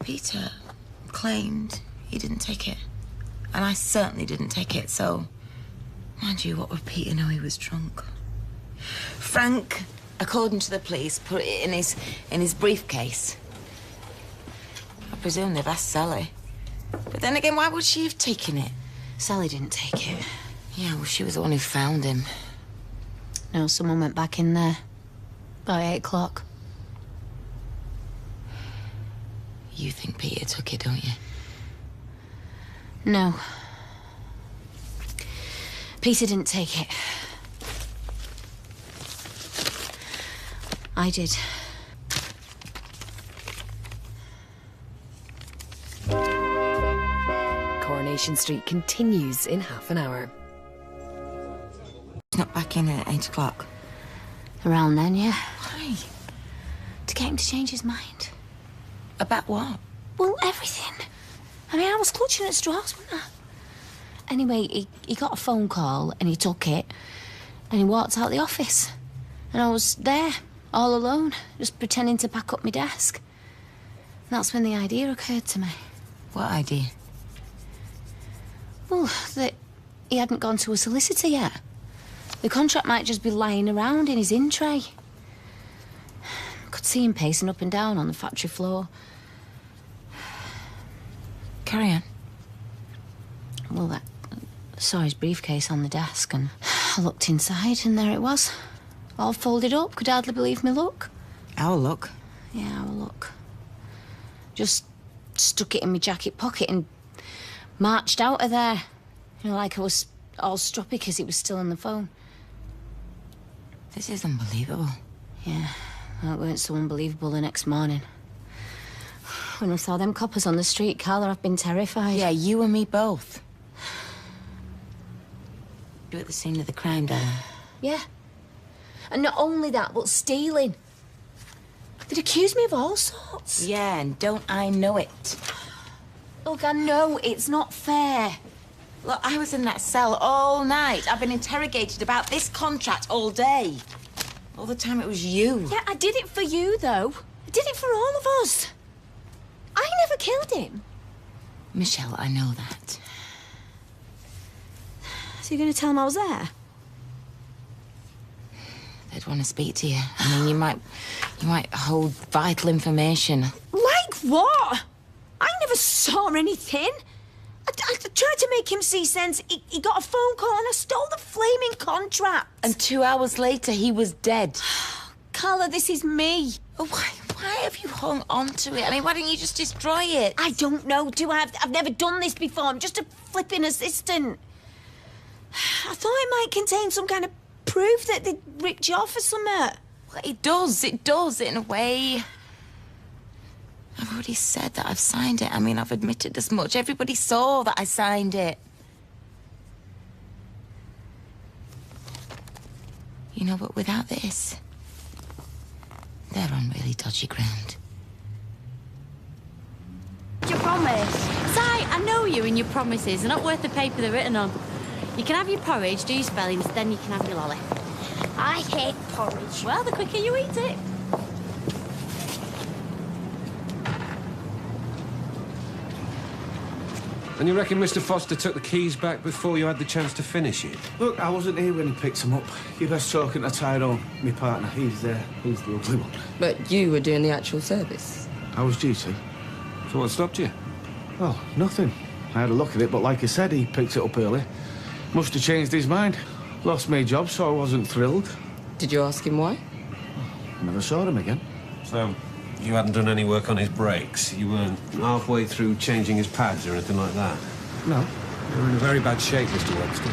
Peter claimed he didn't take it. And I certainly didn't take it, so... Mind you, what would Peter know? He was drunk. Frank, according to the police, put it in his briefcase. I presume they've asked Sally. But then again, why would she have taken it? Sally didn't take it. Yeah, well, she was the one who found him. No, someone went back in there. About 8 o'clock. You think Peter took it, don't you? No. Peter didn't take it. I did. Coronation Street continues in half an hour. He's not back in at 8 o'clock. Around then, yeah. Why? To get him to change his mind. About what? Well, everything. I mean, I was clutching at straws, wasn't I? Anyway, he got a phone call and he took it and he walked out the office. And I was there, all alone, just pretending to pack up my desk. And that's when the idea occurred to me. What idea? Well, that he hadn't gone to a solicitor yet. The contract might just be lying around in his in tray. I could see him pacing up and down on the factory floor. Carry on. Well, I saw his briefcase on the desk and I looked inside and there it was. All folded up, could hardly believe me luck. Our luck? Yeah, our luck. Just stuck it in my jacket pocket and marched out of there. You know, like I was all stroppy because he was still on the phone. This is unbelievable. Yeah, well, it weren't so unbelievable the next morning. When I saw them coppers on the street, Carla, I've been terrified. Yeah, you and me both. You at the scene of the crime, darling? Yeah. And not only that, but stealing. They'd accuse me of all sorts. Yeah, and don't I know it? Look, I know it's not fair. Look, I was in that cell all night. I've been interrogated about this contract all day. All the time it was you. Yeah, I did it for you, though. I did it for all of us. I never killed him. Michelle, I know that. So you're going to tell him I was there? They'd want to speak to you. I mean, you might hold vital information. Like what? I never saw anything. I tried to make him see sense. He got a phone call and I stole the flaming contract. And 2 hours later, he was dead. Carla, this is me. Oh, why have you hung on to it? I mean, why don't you just destroy it? I don't know, do I? I've never done this before. I'm just a flipping assistant. I thought it might contain some kind of proof that they'd ripped you off or something. Well, it does in a way. I've already said that I've signed it. I mean, I've admitted as much. Everybody saw that I signed it. You know, but without this, they're on really dodgy ground. Your promise. Si, I know you and your promises are not worth the paper they're written on. You can have your porridge, do your spellings, then you can have your lolly. I hate porridge. Well, the quicker you eat it. And you reckon Mr. Foster took the keys back before you had the chance to finish it? Look, I wasn't here when he picked them up. You best talking to Tyrone, my partner. He's the ugly one. But you were doing the actual service. I was duty. So what stopped you? Oh, nothing. I had a look at it, but like I said, he picked it up early. Must have changed his mind. Lost my job, so I wasn't thrilled. Did you ask him why? Never saw him again. So, you hadn't done any work on his brakes? You weren't halfway through changing his pads or anything like that? No. You're in a very bad shape, Mr. Webster.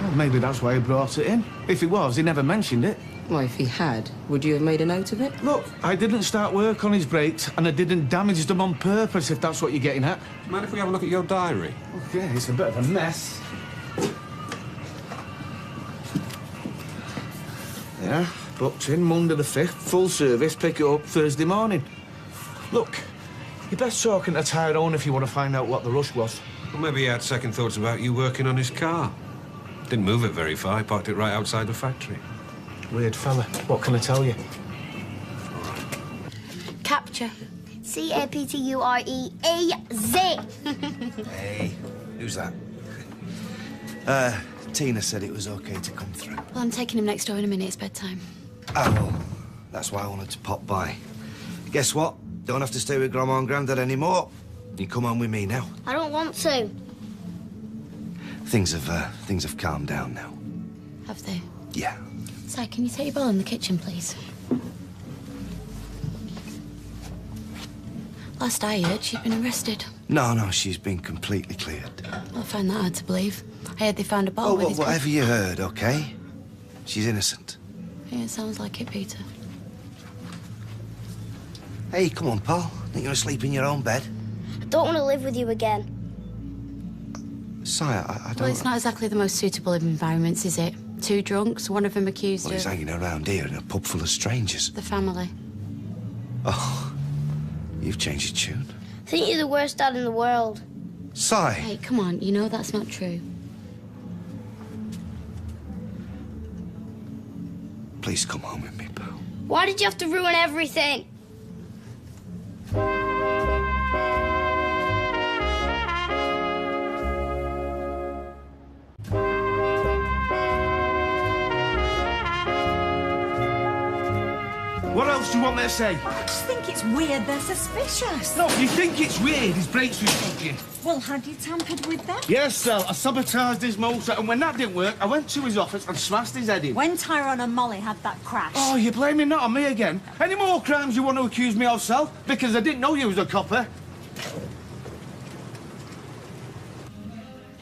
Well, maybe that's why he brought it in. If he was, he never mentioned it. Well, if he had, would you have made a note of it? Look, I didn't start work on his brakes, and I didn't damage them on purpose, if that's what you're getting at. Do you mind if we have a look at your diary? Okay, it's a bit of a mess. Yeah, booked in Monday the 5th, full service, pick it up Thursday morning. Look, you're best talking to Tyrone if you want to find out what the rush was. Well, maybe he had second thoughts about you working on his car. Didn't move it very far, he parked it right outside the factory. Weird fella. What can I tell you? Capture. C-A-P-T-U-R-E-A-Z. Hey, who's that? Tina said it was okay to come through. Well, I'm taking him next door in a minute. It's bedtime. Oh, well, that's why I wanted to pop by. Guess what? Don't have to stay with Grandma and Grandad anymore. You come home with me now. I don't want to. Things have calmed down now. Have they? Yeah. Si, can you take your ball in the kitchen, please? Last I heard, she'd been arrested. No, she's been completely cleared. I find that hard to believe. I heard they found a bottle with his... Whatever you heard, okay? She's innocent. Yeah, it sounds like it, Peter. Hey, come on, pal. Think you're gonna sleep in your own bed? I don't want to live with you again. Sire, I don't... Well, it's not exactly the most suitable of environments, is it? Two drunks, one of them accused Well, he's of... hanging around here in a pub full of strangers. The family. Oh, you've changed your tune. I think you're the worst dad in the world. Sire! Hey, come on, you know that's not true. Please come home with me, pal. Why did you have to ruin everything? What else do you want me to say? I just think it's weird they're suspicious. No, you think it's weird his brakes were stuck in? Well, had you tampered with them? Yes, Sal. I sabotaged his motor, and when that didn't work, I went to his office and smashed his head in. When Tyrone and Molly had that crash. Oh, you're blaming that on me again? Any more crimes you want to accuse me of, Sal? Because I didn't know you was a copper.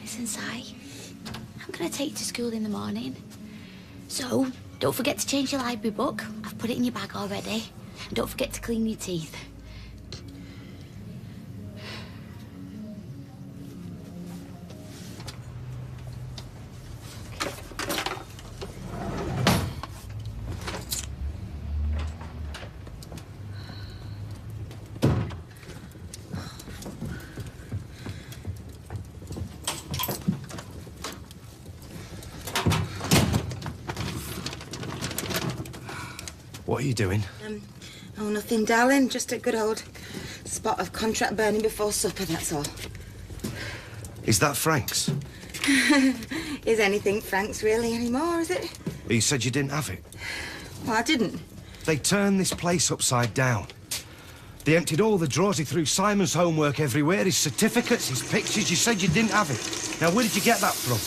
Listen, Si, I'm going to take you to school in the morning. So, don't forget to change your library book. I've put it in your bag already. And don't forget to clean your teeth. What are you doing? Oh, nothing, darling. Just a good old spot of contract burning before supper, that's all. Is that Frank's? Is anything Frank's really anymore, is it? You said you didn't have it. Well, I didn't. They turned this place upside down. They emptied all the drawers. They threw Simon's homework everywhere, his certificates, his pictures. You said you didn't have it. Now, where did you get that from?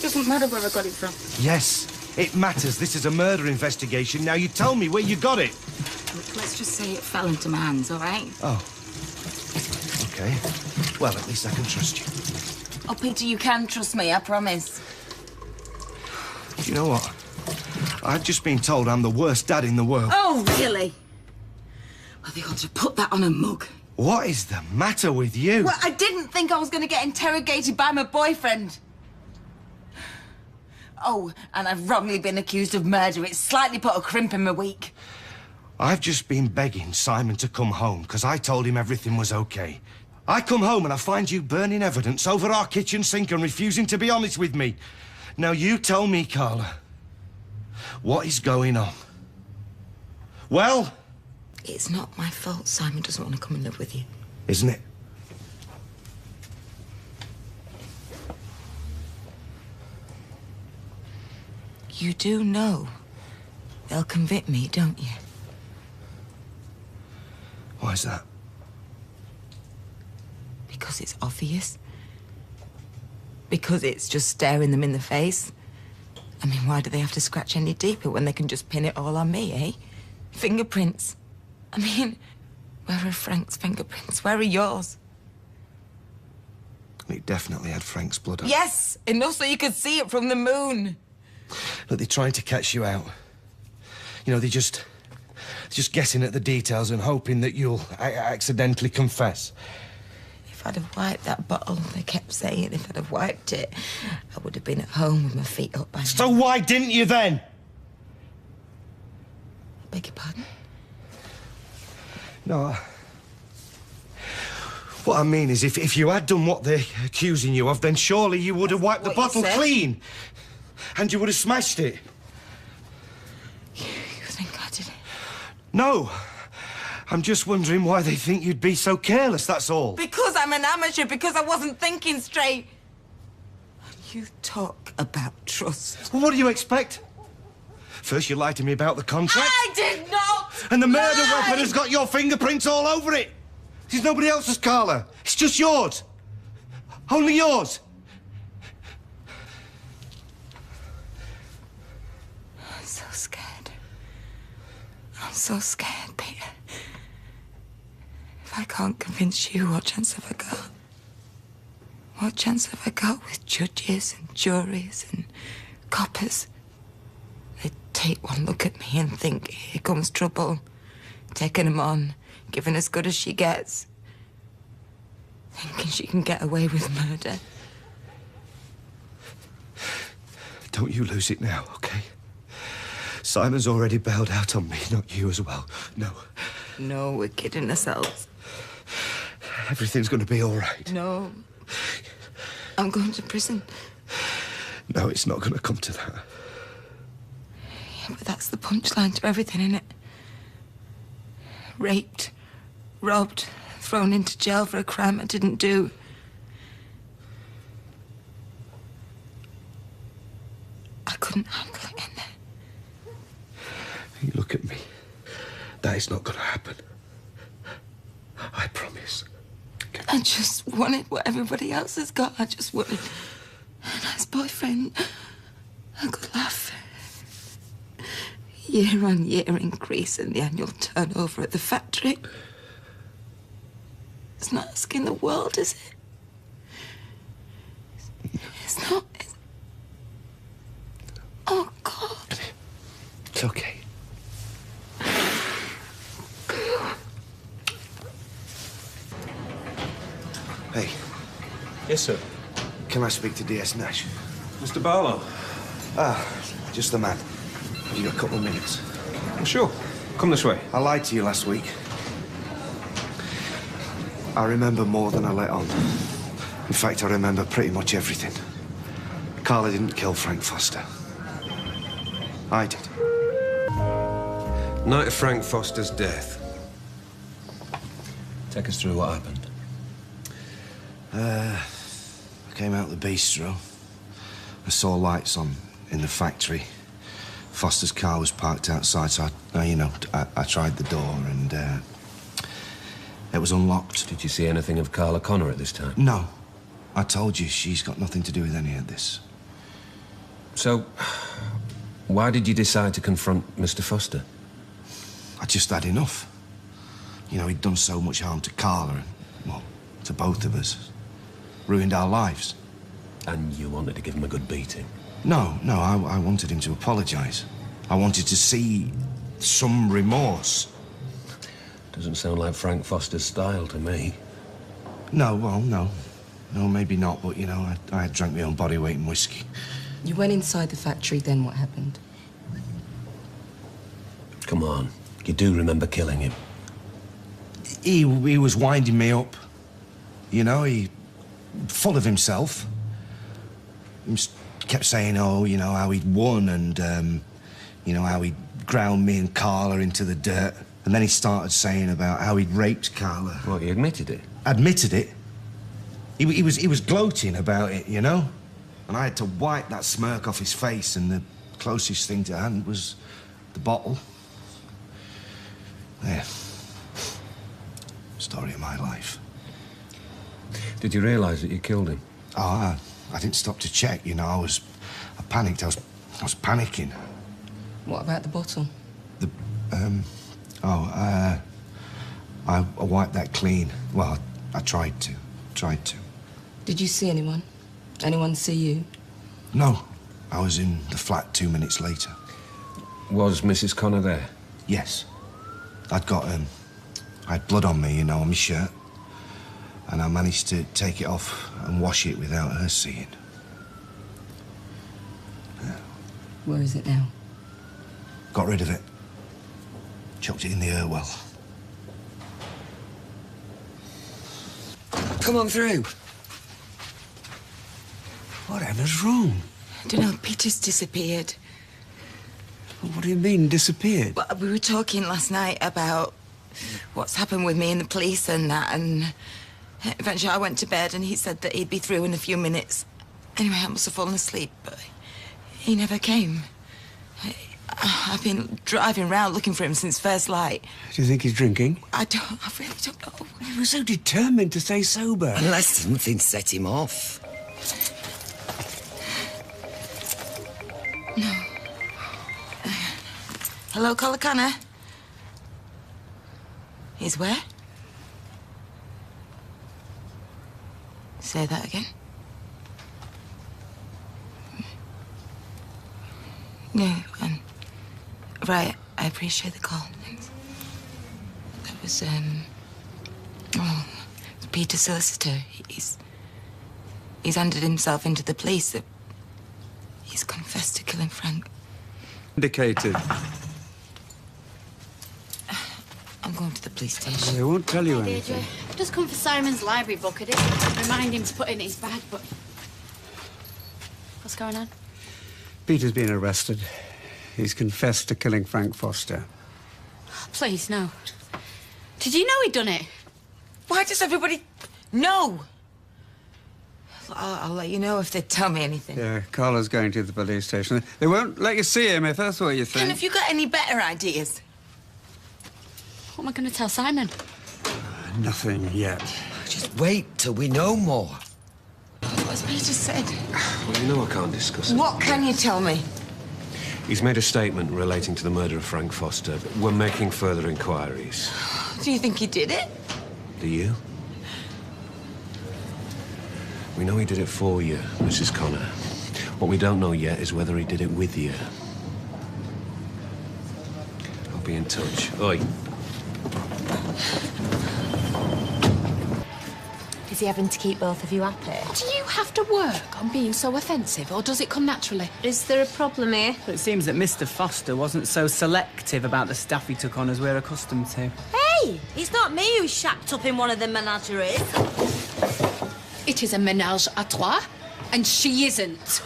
Doesn't matter where I got it from. Yes, it matters. This is a murder investigation. Now, you tell me where you got it. Look, let's just say it fell into my hands, all right? Oh. OK. Well, at least I can trust you. Oh, Peter, you can trust me, I promise. You know what? I've just been told I'm the worst dad in the world. Oh, really? Well, they ought to put that on a mug. What is the matter with you? Well, I didn't think I was going to get interrogated by my boyfriend. Oh, and I've wrongly been accused of murder. It's slightly put a crimp in my week. I've just been begging Simon to come home because I told him everything was OK. I come home and I find you burning evidence over our kitchen sink and refusing to be honest with me. Now, you tell me, Carla, what is going on? Well? It's not my fault Simon doesn't want to come and live with you. Isn't it? You do know they'll convict me, don't you? Why is that? Because it's obvious. Because it's just staring them in the face. I mean, why do they have to scratch any deeper when they can just pin it all on me, eh? Fingerprints. I mean, where are Frank's fingerprints? Where are yours? It definitely had Frank's blood on it. Yes! Enough so you could see it from the moon. Look, they're trying to catch you out. You know, they're just guessing at the details and hoping that you'll accidentally confess. If I'd have wiped that bottle, they kept saying if I'd have wiped it, I would have been at home with my feet up by now. So why didn't you then? I beg your pardon? No, what I mean is if you had done what they're accusing you of, then surely you would have wiped the bottle clean. And you would have smashed it. You think I did it? No. I'm just wondering why they think you'd be so careless, that's all. Because I'm an amateur, because I wasn't thinking straight. You talk about trust. Well, what do you expect? First you lied to me about the contract. I did not! And the murder weapon has got your fingerprints all over it. It's nobody else's, Carla. It's just yours. Only yours. I'm so scared. I'm so scared, Peter. If I can't convince you, what chance have I got? What chance have I got with judges and juries and coppers? They'd take one look at me and think, here comes trouble. Taking them on, giving as good as she gets. Thinking she can get away with murder. Don't you lose it now, OK? Simon's already bailed out on me, not you as well. No. No, we're kidding ourselves. Everything's going to be all right. No. I'm going to prison. No, it's not going to come to that. Yeah, but that's the punchline to everything, isn't it? Raped, robbed, thrown into jail for a crime I didn't do. I couldn't handle it in there. You look at me. That is not going to happen. I promise. I just wanted what everybody else has got. I just wanted a nice boyfriend, a good laugh. Year-on-year increase in the annual turnover at the factory. It's not asking the world, is it? It's not. Oh, God. It's okay. Hey. Yes, sir. Can I speak to DS Nash? Mr. Barlow? Ah, just the man. Have you got a couple of minutes? Well, sure. Come this way. I lied to you last week. I remember more than I let on. In fact, I remember pretty much everything. Carla didn't kill Frank Foster. I did. Night of Frank Foster's death. Take us through what happened. I came out the bistro. I saw lights on in the factory. Foster's car was parked outside, so I tried the door and it was unlocked. Did you see anything of Carla Connor at this time? No. I told you, she's got nothing to do with any of this. So, why did you decide to confront Mr. Foster? I just had enough. You know, he'd done so much harm to Carla and, well, to both of us. Ruined our lives. And you wanted to give him a good beating? No, I wanted him to apologise. I wanted to see some remorse. Doesn't sound like Frank Foster's style to me. No, well, no. No, maybe not, but, you know, I had drank my own body weight in whiskey. You went inside the factory, then what happened? Come on. You do remember killing him? He was winding me up. You know, full of himself. He kept saying, oh, you know, how he'd won and, you know, how he'd ground me and Carla into the dirt. And then he started saying about how he'd raped Carla. What, he admitted it? Admitted it? He was gloating about it, you know? And I had to wipe that smirk off his face, and the closest thing to hand was the bottle. There. Story of my life. Did you realise that you killed him? Oh, I didn't stop to check, you know. I panicked. I was panicking. What about the bottle? I wiped that clean. Well, I tried to. Did you see anyone? Anyone see you? No. I was in the flat 2 minutes later. Was Mrs. Connor there? Yes. I had blood on me, you know, on my shirt. And I managed to take it off and wash it without her seeing. Yeah. Where is it now? Got rid of it. Chucked it in the Irwell. Come on through. Whatever's wrong? I don't know, Peter's disappeared. What do you mean, disappeared? Well, we were talking last night about what's happened with me and the police and that, and eventually I went to bed and he said that he'd be through in a few minutes. Anyway, I must have fallen asleep, but he never came. I've been driving around looking for him since first light. Do you think he's drinking? I really don't know. He was so determined to stay sober. Unless something set him off. No. Hello, Carla Connor? He's where? Say that again. No, right, I appreciate the call. That was, Peter Solicitor. He's handed himself into the police. He's confessed to killing Frank. Indicated. I'm going to the police station. They won't tell you Hey, anything. Deirdre. I've just come for Simon's library book. I didn't remind him to put it in his bag, but... What's going on? Peter's been arrested. He's confessed to killing Frank Foster. Please, no. Did you know he'd done it? Why does everybody know? I'll let you know if they tell me anything. Yeah, Carla's going to the police station. They won't let you see him if that's what you think. And have you got any better ideas? What am I going to tell Simon? Nothing yet. Just wait till we know more. What's Peter said? Well, you know I can't discuss it. What can you tell me? He's made a statement relating to the murder of Frank Foster. We're making further inquiries. Do you think he did it? Do you? We know he did it for you, Mrs. Connor. What we don't know yet is whether he did it with you. I'll be in touch. Oi. Is he having to keep both of you happy? Do you have to work on being so offensive, or does it come naturally? Is there a problem here? It seems that Mr. Foster wasn't so selective about the staff he took on as we're accustomed to. Hey, it's not me who's shacked up in one of the menageries. It is a ménage à trois, and she isn't.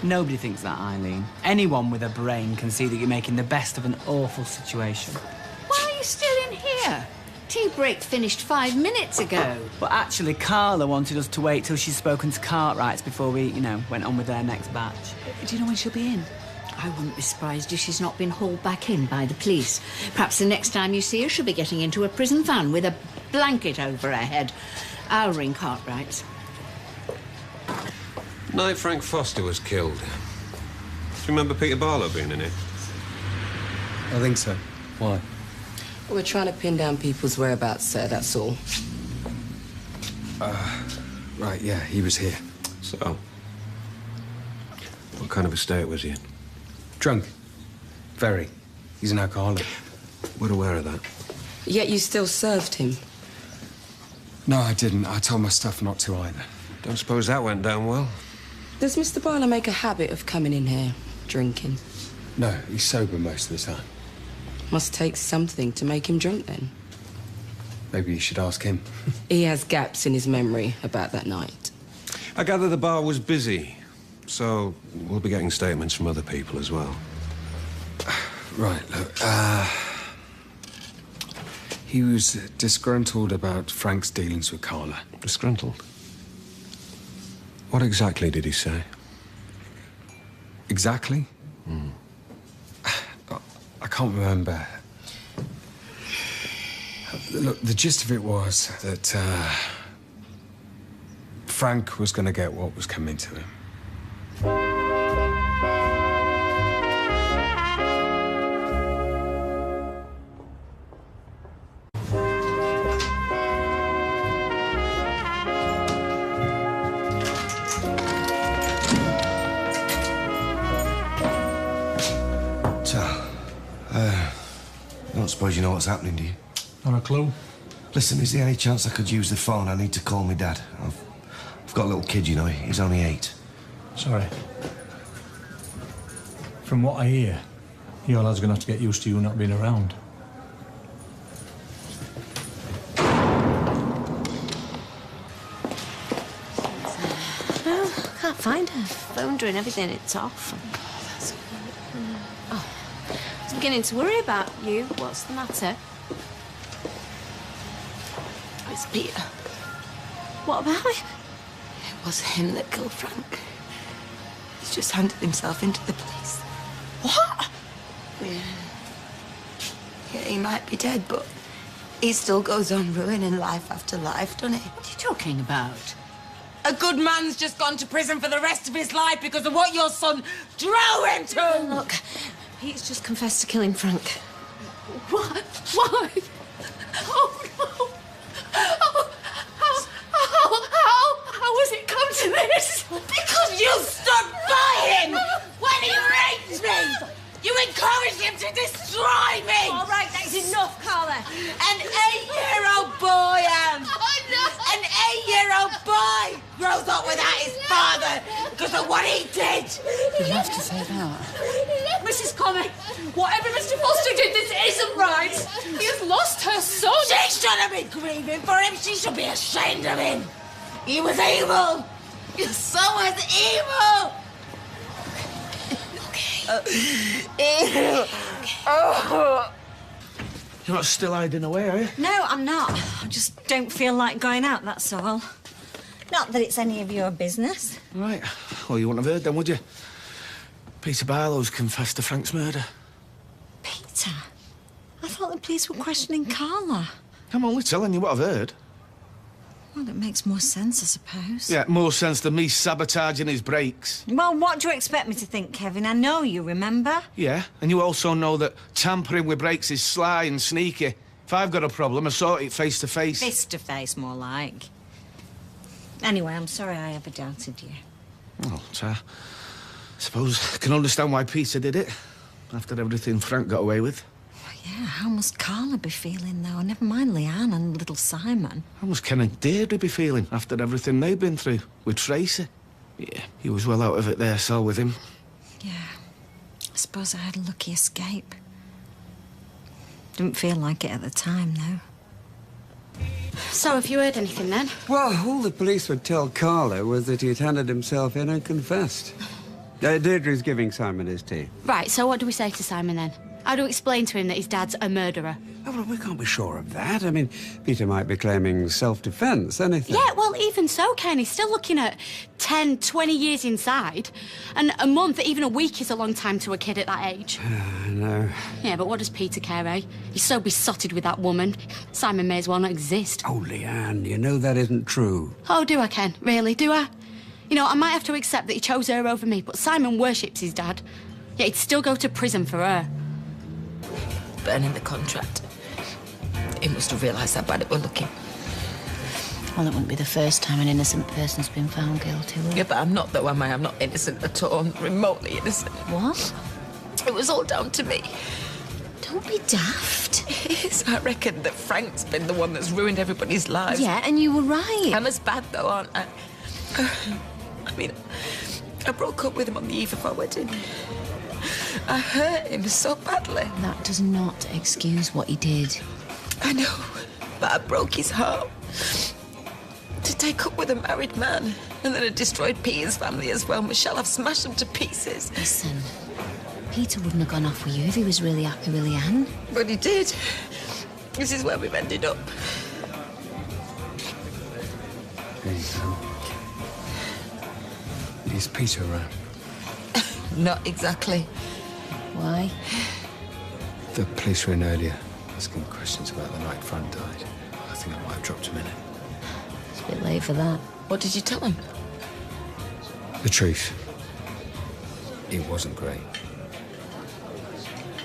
Nobody thinks that, Eileen. Anyone with a brain can see that you're making the best of an awful situation. Why are you still in here? Tea break finished 5 minutes ago. But actually, Carla wanted us to wait till she's spoken to Cartwrights before we, went on with their next batch. Do you know when she'll be in? I wouldn't be surprised if she's not been hauled back in by the police. Perhaps the next time you see her, she'll be getting into a prison van with a blanket over her head. I'll ring Cartwrights. Night Frank Foster was killed. Do you remember Peter Barlow being in it? I think so. Why? We're trying to pin down people's whereabouts, sir, that's all. Right, yeah, he was here. So? What kind of a state was he in? Drunk. Very. He's an alcoholic. We're aware of that. Yet you still served him. No, I didn't. I told my staff not to either. Don't suppose that went down well? Does Mr. Barlow make a habit of coming in here, drinking? No, he's sober most of the time. Must take something to make him drunk, then. Maybe you should ask him. He has gaps in his memory about that night. I gather the bar was busy, so we'll be getting statements from other people as well. Right, look, he was disgruntled about Frank's dealings with Carla. Disgruntled? What exactly did he say? Exactly? I can't remember. Look, the gist of it was that Frank was going to get what was coming to him. I don't suppose you know what's happening, do you? Not a clue. Listen, is there any chance I could use the phone? I need to call my dad. I've got a little kid, he's only 8. Sorry. From what I hear, your lad's gonna have to get used to you not being around. No, can't find her. Phoned her and everything, it's off. Oh, I was beginning to worry about you. What's the matter? It's Peter. What about it? It was him that killed Frank. He's just handed himself into the police. What? Yeah, he might be dead, but he still goes on ruining life after life, doesn't he? What are you talking about? A good man's just gone to prison for the rest of his life because of what your son drove him to! Look, Pete's just confessed to killing Frank. What? Why? Oh, no. How has it come to this? Because you stood by him when he raped me! You encouraged him to destroy me! All right, that's enough, Carla. An 8-year-old boy, Anne! Oh, no! An 8-year-old boy grows up without his father because of what he did! You have to say that. Mrs. Connor, whatever Mr. Foster did, this isn't right. He has lost her son. She shouldn't be grieving for him. She should be ashamed of him. He was evil. Your son was evil. Evil. Oh. You're not still hiding away, are you? No, I'm not. I just don't feel like going out, that's all. Not that it's any of your business. Right. Well, you wouldn't have heard then, would you? Peter Barlow's confessed to Frank's murder. Peter? I thought the police were questioning Carla. I'm only telling you what I've heard. Well, it makes more sense, I suppose. Yeah, more sense than me sabotaging his brakes. Well, what do you expect me to think, Kevin? I know you, remember? Yeah, and you also know that tampering with brakes is sly and sneaky. If I've got a problem, I sort it face to face. Fist to face, more like. Anyway, I'm sorry I ever doubted you. Well, I suppose I can understand why Peter did it. After everything Frank got away with. Yeah, how must Carla be feeling, though? Never mind Leanne and little Simon. How must Ken and Deirdre be feeling after everything they've been through with Tracy? Yeah, he was well out of it there, so with him. Yeah, I suppose I had a lucky escape. Didn't feel like it at the time, though. So, have you heard anything, then? Well, all the police would tell Carla was that he'd handed himself in and confessed. Deirdre's giving Simon his tea. Right, so what do we say to Simon then? How do we explain to him that his dad's a murderer? Oh, well, we can't be sure of that. I mean, Peter might be claiming self-defence, anything. Yeah, well, even so, Ken, he's still looking at 10, 20 years inside. And a month, even a week is a long time to a kid at that age. I know. Yeah, but what does Peter care, eh? He's so besotted with that woman. Simon may as well not exist. Oh, Leanne, you know that isn't true. Oh, do I, Ken? Really, do I? You know, I might have to accept that he chose her over me, but Simon worships his dad. Yet he'd still go to prison for her. Burning the contract. He must have realised how bad it were looking. Well, it wouldn't be the first time an innocent person's been found guilty, will it? Yeah, but I'm not, though, am I? I'm not innocent at all. I'm remotely innocent. What? It was all down to me. Don't be daft. It is. I reckon that Frank's been the one that's ruined everybody's lives. Yeah, and you were right. I'm as bad, though, aren't I? I mean, I broke up with him on the eve of our wedding. I hurt him so badly. That does not excuse what he did. I know, but I broke his heart. To take up with a married man, and then I destroyed Peter's family as well. Michelle, I've smashed them to pieces. Listen, Peter wouldn't have gone off with you if he was really happy with Leanne. But he did. This is where we've ended up. Is Peter around? Not exactly. Why? The police were in earlier, asking questions about the night Frank died. I think I might have dropped him in it. It's a bit late for that. What did you tell him? The truth. It wasn't great.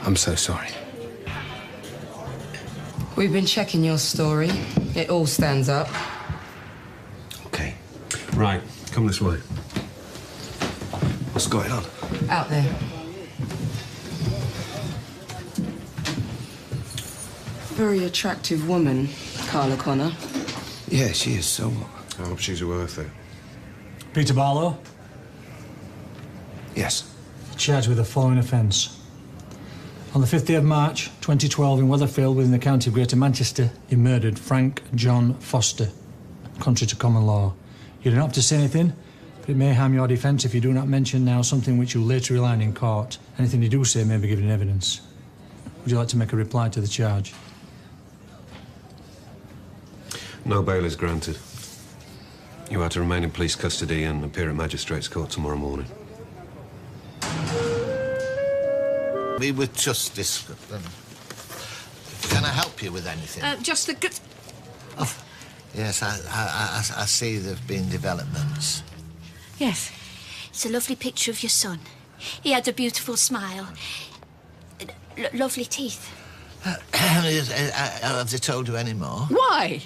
I'm so sorry. We've been checking your story. It all stands up. Okay. Right, come this way. What's going on? Out there. Very attractive woman, Carla Connor. Yeah, she is, so what? I hope she's worth it. Peter Barlow, Yes. charged with the following offence. On the 5th day of March 2012 in Weatherfield within the county of Greater Manchester, he murdered Frank John Foster, contrary to common law. You don't have to say anything, but it may harm your defence if you do not mention now something which you later rely on in court. Anything you do say may be given evidence. Would you like to make a reply to the charge? No bail is granted. You are to remain in police custody and appear at Magistrates' Court tomorrow morning. We were just discussing. Can I help you with anything? Just the good... Oh, yes, I see there have been developments. Yes. It's a lovely picture of your son. He had a beautiful smile. Lovely teeth. Have they told you any more? Why?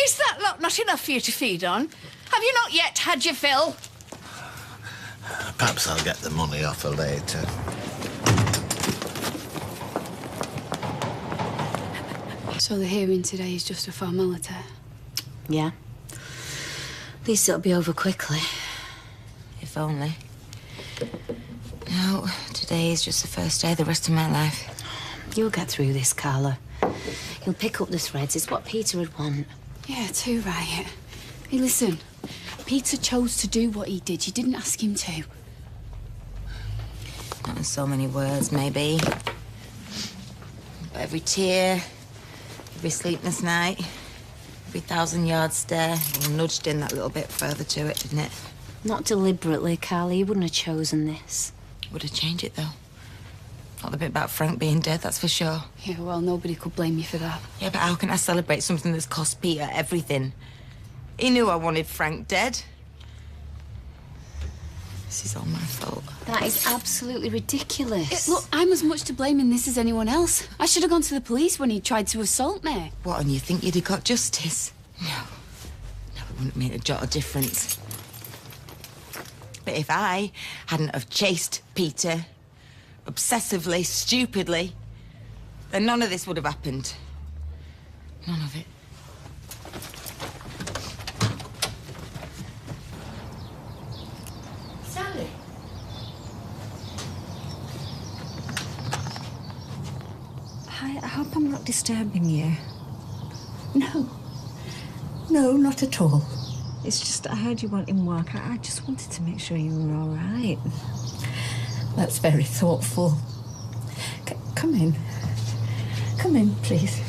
Is that lot not enough for you to feed on? Have you not yet had your fill? Perhaps I'll get the money off her later. So the hearing today is just a formality? Yeah. At least it'll be over quickly. If only. No, today is just the first day of the rest of my life. You'll get through this, Carla. You'll pick up the threads. It's what Peter would want. Yeah, too right. Hey, listen. Peter chose to do what he did. You didn't ask him to. Not in so many words, maybe. But every tear, every sleepless night, every 1,000-yard stare, nudged in that little bit further to it, didn't it? Not deliberately, Carla. You wouldn't have chosen this. Would have changed it, though. Not the bit about Frank being dead, that's for sure. Yeah, well, nobody could blame you for that. Yeah, but how can I celebrate something that's cost Peter everything? He knew I wanted Frank dead. This is all my fault. That is absolutely ridiculous. Look, I'm as much to blame in this as anyone else. I should have gone to the police when he tried to assault me. What, and you think you'd have got justice? No. No, it wouldn't make a jot of difference. But if I hadn't have chased Peter obsessively, stupidly, then none of this would have happened. None of it. Sally? Hi, I hope I'm not disturbing you. No. No, not at all. It's just I heard you wanting work. I just wanted to make sure you were all right. That's very thoughtful. Come in. Come in, please.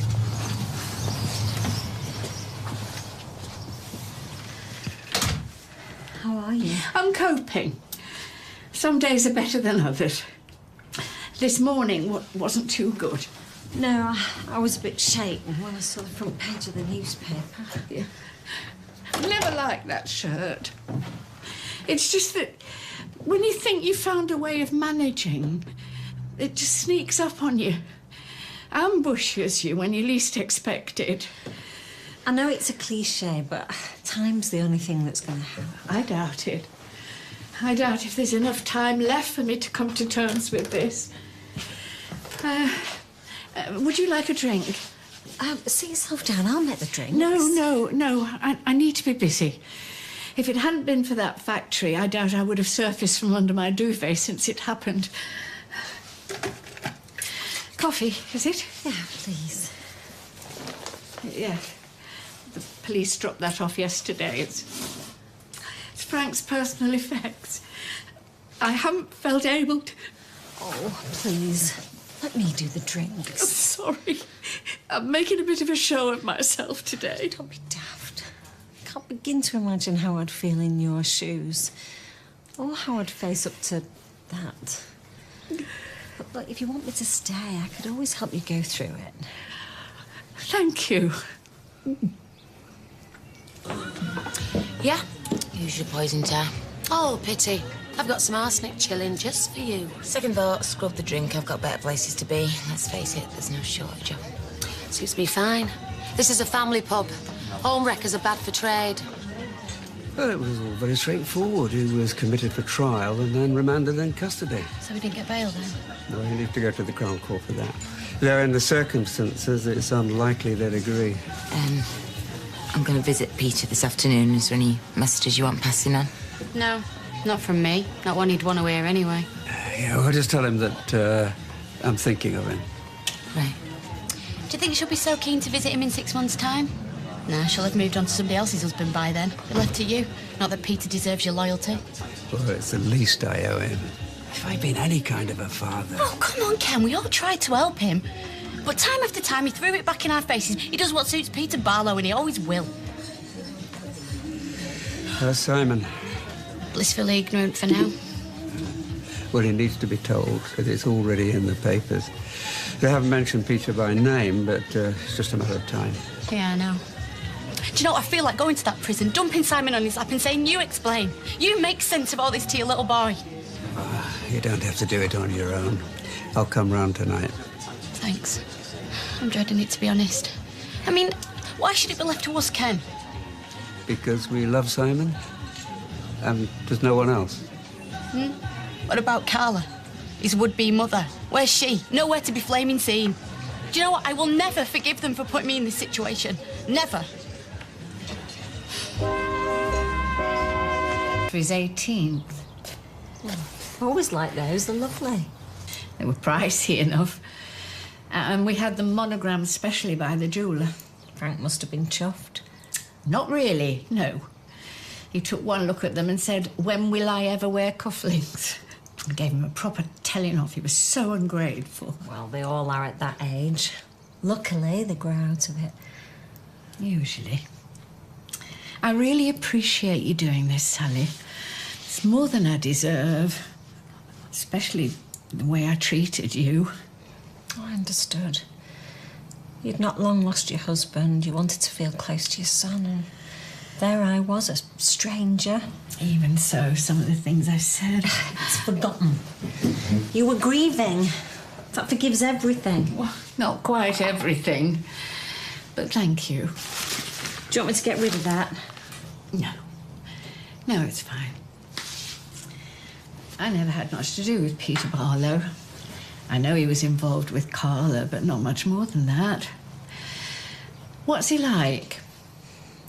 How are you? I'm coping. Some days are better than others. This morning wasn't too good. No, I was a bit shaken when I saw the front page of the newspaper. Yeah. I never liked that shirt. It's just that when you think you found a way of managing, it just sneaks up on you. Ambushes you when you least expect it. I know it's a cliche, but time's the only thing that's going to help. I doubt it. I doubt if there's enough time left for me to come to terms with this. Would you like a drink? Sit yourself down. I'll make the drinks. No. I need to be busy. If it hadn't been for that factory, I doubt I would have surfaced from under my duvet since it happened. Coffee, is it? Yeah, please. Yeah. The police dropped that off yesterday. It's Frank's personal effects. I haven't felt able to... Oh, please. Let me do the drinks. I'm sorry. I'm making a bit of a show of myself today. Don't be daft. I can't begin to imagine how I'd feel in your shoes. Or how I'd face up to that. But look, if you want me to stay, I could always help you go through it. Thank you. Yeah, use your poison tar. Oh, pity. I've got some arsenic chilling just for you. Second thought, scrub the drink. I've got better places to be. Let's face it, there's no shortage of. Suits me fine. This is a family pub. Home wreckers are bad for trade. Well, it was all very straightforward. He was committed for trial and then remanded in custody. So we didn't get bail then? Well, you need to go to the Crown Court for that. Though in the circumstances, it's unlikely they'd agree. I'm going to visit Peter this afternoon. Is there any messages you want passing on? No, not from me. Not one he'd want to hear anyway. Yeah, well, just tell him that I'm thinking of him. Right. Do you think she'll be so keen to visit him in 6 months' time? No, she'll have moved on to somebody else's husband by then. It left to you. Not that Peter deserves your loyalty. Well, it's the least I owe him. If I'd been any kind of a father... Oh, come on, Ken. We all tried to help him. But time after time, he threw it back in our faces. He does what suits Peter Barlow, and he always will. Simon. Blissfully ignorant for now. Well, he needs to be told, because it's already in the papers. They haven't mentioned Peter by name, but it's just a matter of time. Yeah, I know. Do you know what? I feel like going to that prison, dumping Simon on his lap and saying, you explain. You make sense of all this to your little boy. You don't have to do it on your own. I'll come round tonight. Thanks. I'm dreading it, to be honest. I mean, why should it be left to us, Ken? Because we love Simon, and there's no one else. What about Carla? His would-be mother. Where's she? Nowhere to be flaming seen. Do you know what? I will never forgive them for putting me in this situation. Never. For his 18th. I always like those. They're lovely. They were pricey enough. And we had them monogrammed specially by the jeweller. Frank must have been chuffed. Not really, no. He took one look at them and said, when will I ever wear cufflinks? I gave him a proper telling off. He was so ungrateful. Well, they all are at that age. Luckily, they grow out of it. Usually. I really appreciate you doing this, Sally. It's more than I deserve. Especially the way I treated you. Oh, I understood. You'd not long lost your husband. You wanted to feel close to your son, and there I was, a stranger. Even so, some of the things I said... It's forgotten. You were grieving. That forgives everything. Well, not quite everything. But thank you. Do you want me to get rid of that? No. No, it's fine. I never had much to do with Peter Barlow. I know he was involved with Carla, but not much more than that. What's he like?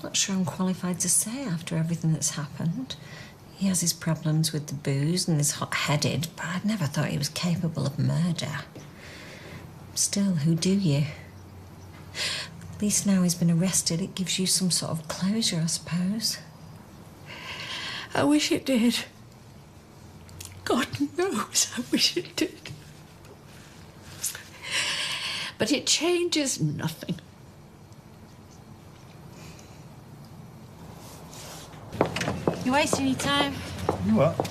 Not sure I'm qualified to say after everything that's happened. He has his problems with the booze and is hot-headed, but I'd never thought he was capable of murder. Still, who do you? At least now he's been arrested, it gives you some sort of closure, I suppose. I wish it did. God knows I wish it did. But it changes nothing. You're wasting your time. You what?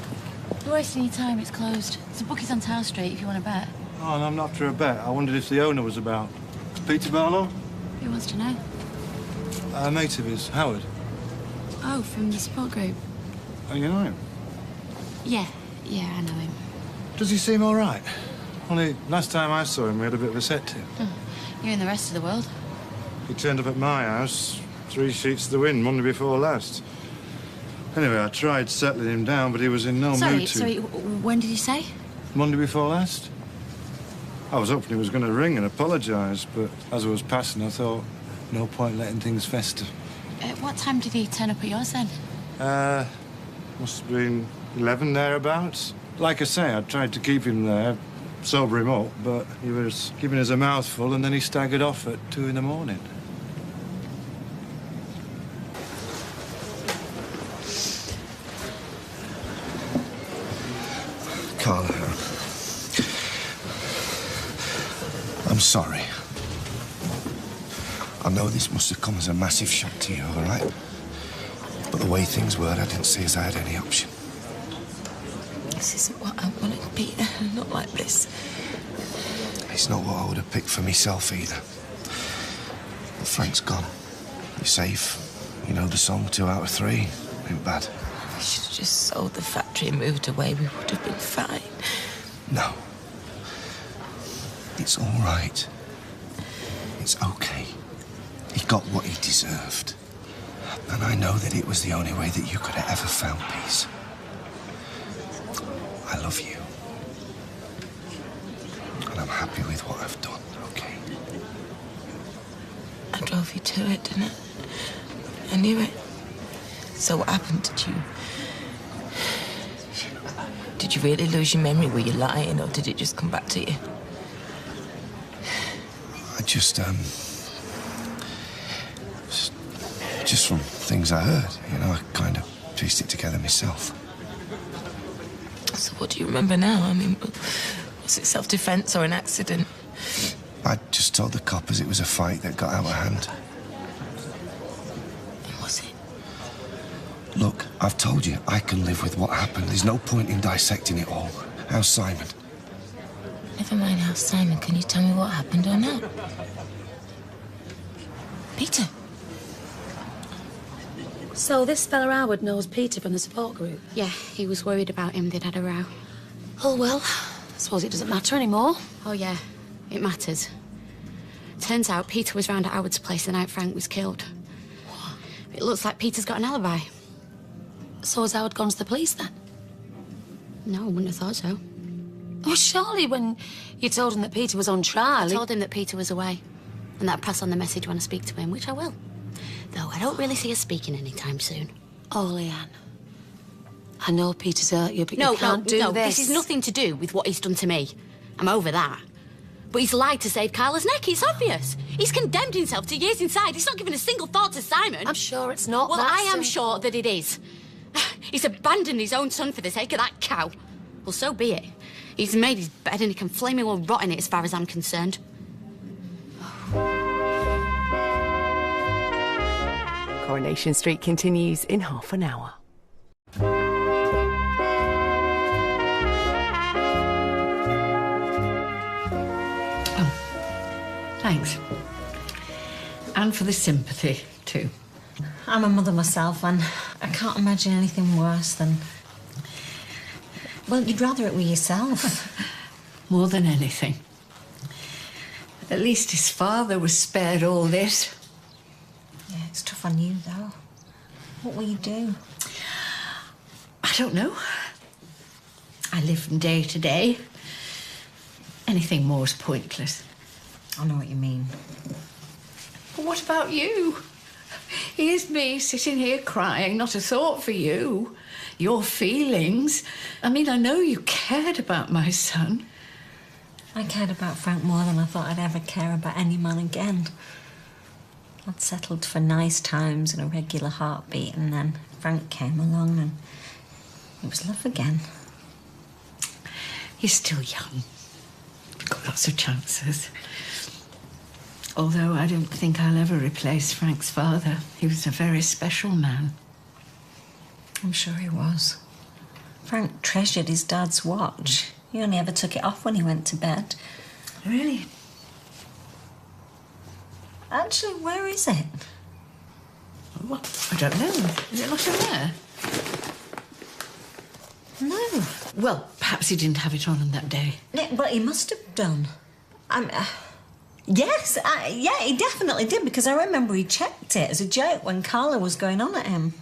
You're wasting your time. It's closed. There's a bookies on Tower Street if you want to bet. Oh, and I'm not after a bet. I wondered if the owner was about. Is Peter Barlow? Who wants to know? A mate of his, Howard. Oh, from the support group. Oh, you know him? Yeah, I know him. Does he seem all right? Only last time I saw him, we had a bit of a set to. You're in the rest of the world. He turned up at my house, 3 sheets to the wind, Monday before last. Anyway, I tried settling him down, but he was in no mood to. Sorry, when did you say? Monday before last? I was hoping he was going to ring and apologise, but as I was passing, I thought, no point letting things fester. What time did he turn up at yours then? Must have been 11 thereabouts. Like I say, I tried to keep him there, sober him up, but he was giving us a mouthful and then he staggered off at 2 in the morning. Carla, I'm sorry. I know this must have come as a massive shock to you, all right? But the way things were, I didn't see as I had any option. This isn't what I wanted, Peter. Not like this. It's not what I would have picked for myself either. But Frank's gone. You're safe. You know the song, 2 out of 3. Ain't bad. We should have just sold the factory and moved away. We would have been fine. No. It's all right. It's okay. He got what he deserved. And I know that it was the only way that you could have ever found peace. I love you. And I'm happy with what I've done, okay? I drove you to it, didn't I? I knew it. So what happened? Did you really lose your memory? Were you lying, or did it just come back to you? I just from things I heard, you know, I kind of pieced it together myself. So what do you remember now? I mean, was it self-defense or an accident? I just told the coppers it was a fight that got out of hand. And was it? Look, I've told you, I can live with what happened. There's no point in dissecting it all. How's Simon? Never mind how Simon. Can you tell me what happened or not? Peter. So this fella Howard knows Peter from the support group? Yeah, he was worried about him. They'd had a row. Oh, well, I suppose it doesn't matter anymore. Oh, yeah, it matters. Turns out Peter was round at Howard's place the night Frank was killed. It looks like Peter's got an alibi. So has Howard gone to the police, then? No, I wouldn't have thought so. Oh, surely when you told him that Peter was on trial... I told him that Peter was away, and that I'd pass on the message when I speak to him, which I will. Though I don't really see us speaking anytime soon. Oh, Leanne. I know Peter's hurt you, but you can't do this. This is nothing to do with what he's done to me. I'm over that. But he's lied to save Carla's neck, it's obvious. He's condemned himself to years inside. He's not given a single thought to Simon. I'm sure it's not Well, that I am simple. sure that it is. He's abandoned his own son for the sake of that cow. Well, so be it. He's made his bed and he can flaming well rot in it as far as I'm concerned. Coronation Street continues in half an hour. Thanks. And for the sympathy, too. I'm a mother myself, and I can't imagine anything worse than... Well, you'd rather it were yourself. More than anything. At least his father was spared all this. Yeah, it's tough on you, though. What will you do? I don't know. I live from day to day. Anything more is pointless. I know what you mean. But what about you? Here's me sitting here crying, not a thought for you. Your feelings. I mean, I know you cared about my son. I cared about Frank more than I thought I'd ever care about any man again. I'd settled for nice times and a regular heartbeat, and then Frank came along and it was love again. He's still young. Got lots of chances. Although I don't think I'll ever replace Frank's father. He was a very special man. I'm sure he was. Frank treasured his dad's watch. He only ever took it off when he went to bed. Really? Actually, where is it? Well, I don't know. Is it not in there? No. Well, perhaps he didn't have it on that day. Yeah, but he must have done. Yes, yeah, he definitely did, because I remember he checked it as a joke when Carla was going on at him.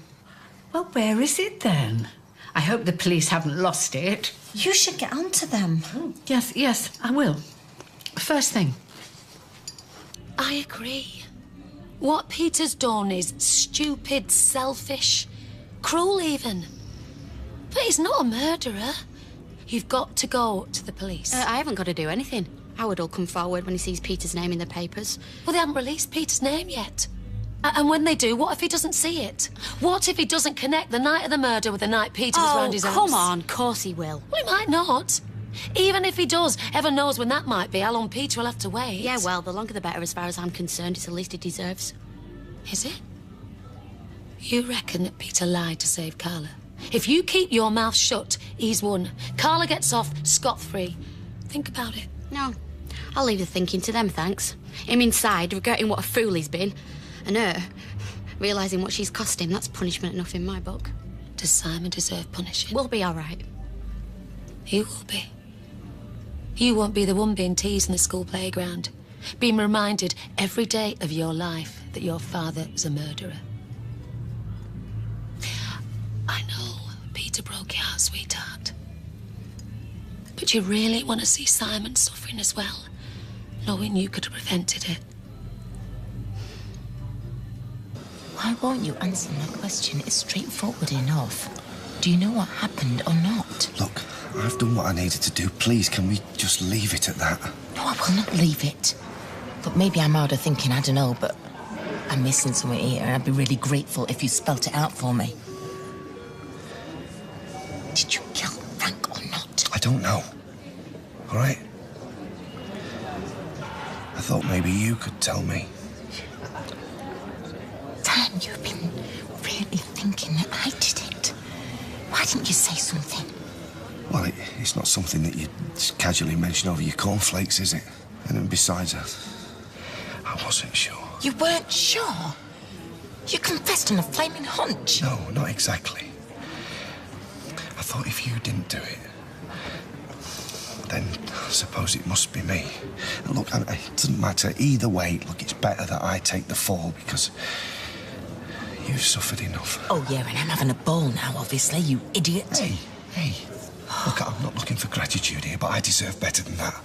Well, where is it then? I hope the police haven't lost it. You should get on to them. Yes, I will. First thing. I agree. What Peter's done is stupid, selfish, cruel even. But he's not a murderer. You've got to go to the police. I haven't got to do anything. Howard will come forward when he sees Peter's name in the papers. Well, they haven't released Peter's name yet. And when they do, what if he doesn't see it? What if he doesn't connect the night of the murder with the night Peter was round his house? Come on, of course he will. Well, he might not. Even if he does, heaven knows when that might be, how long Peter will have to wait. Yeah, well, the longer the better as far as I'm concerned. It's the least he deserves. Is it? You reckon that Peter lied to save Carla? If you keep your mouth shut, he's won. Carla gets off scot-free. Think about it. No, I'll leave the thinking to them, thanks. Him inside, regretting what a fool he's been. And her, realising what she's cost him. That's punishment enough in my book. Does Simon deserve punishing? We'll be all right. You will be. You won't be the one being teased in the school playground, being reminded every day of your life that your father is a murderer. I know Peter broke your heart, sweetheart. But you really want to see Simon suffering as well, knowing you could have prevented it. Why won't you answer my question? It's straightforward enough. Do you know what happened or not? Look, I've done what I needed to do. Please, can we just leave it at that? No, I will not leave it. But maybe I'm out of thinking, I don't know, but I'm missing something here, and I'd be really grateful if you spelt it out for me. Did you kill Frank or not? I don't know. All right? I thought maybe you could tell me. Dan, you've been really thinking that I did it. Why didn't you say something? Well, it's not something that you just casually mention over your cornflakes, is it? And then besides, I wasn't sure. You weren't sure? You confessed on a flaming hunch. No, not exactly. I thought if you didn't do it, then I suppose it must be me. And look, it doesn't matter. Either way, look, it's better that I take the fall because you've suffered enough. Oh, yeah, and I'm having a ball now, obviously, you idiot. Hey. Look, I'm not looking for gratitude here, but I deserve better than that.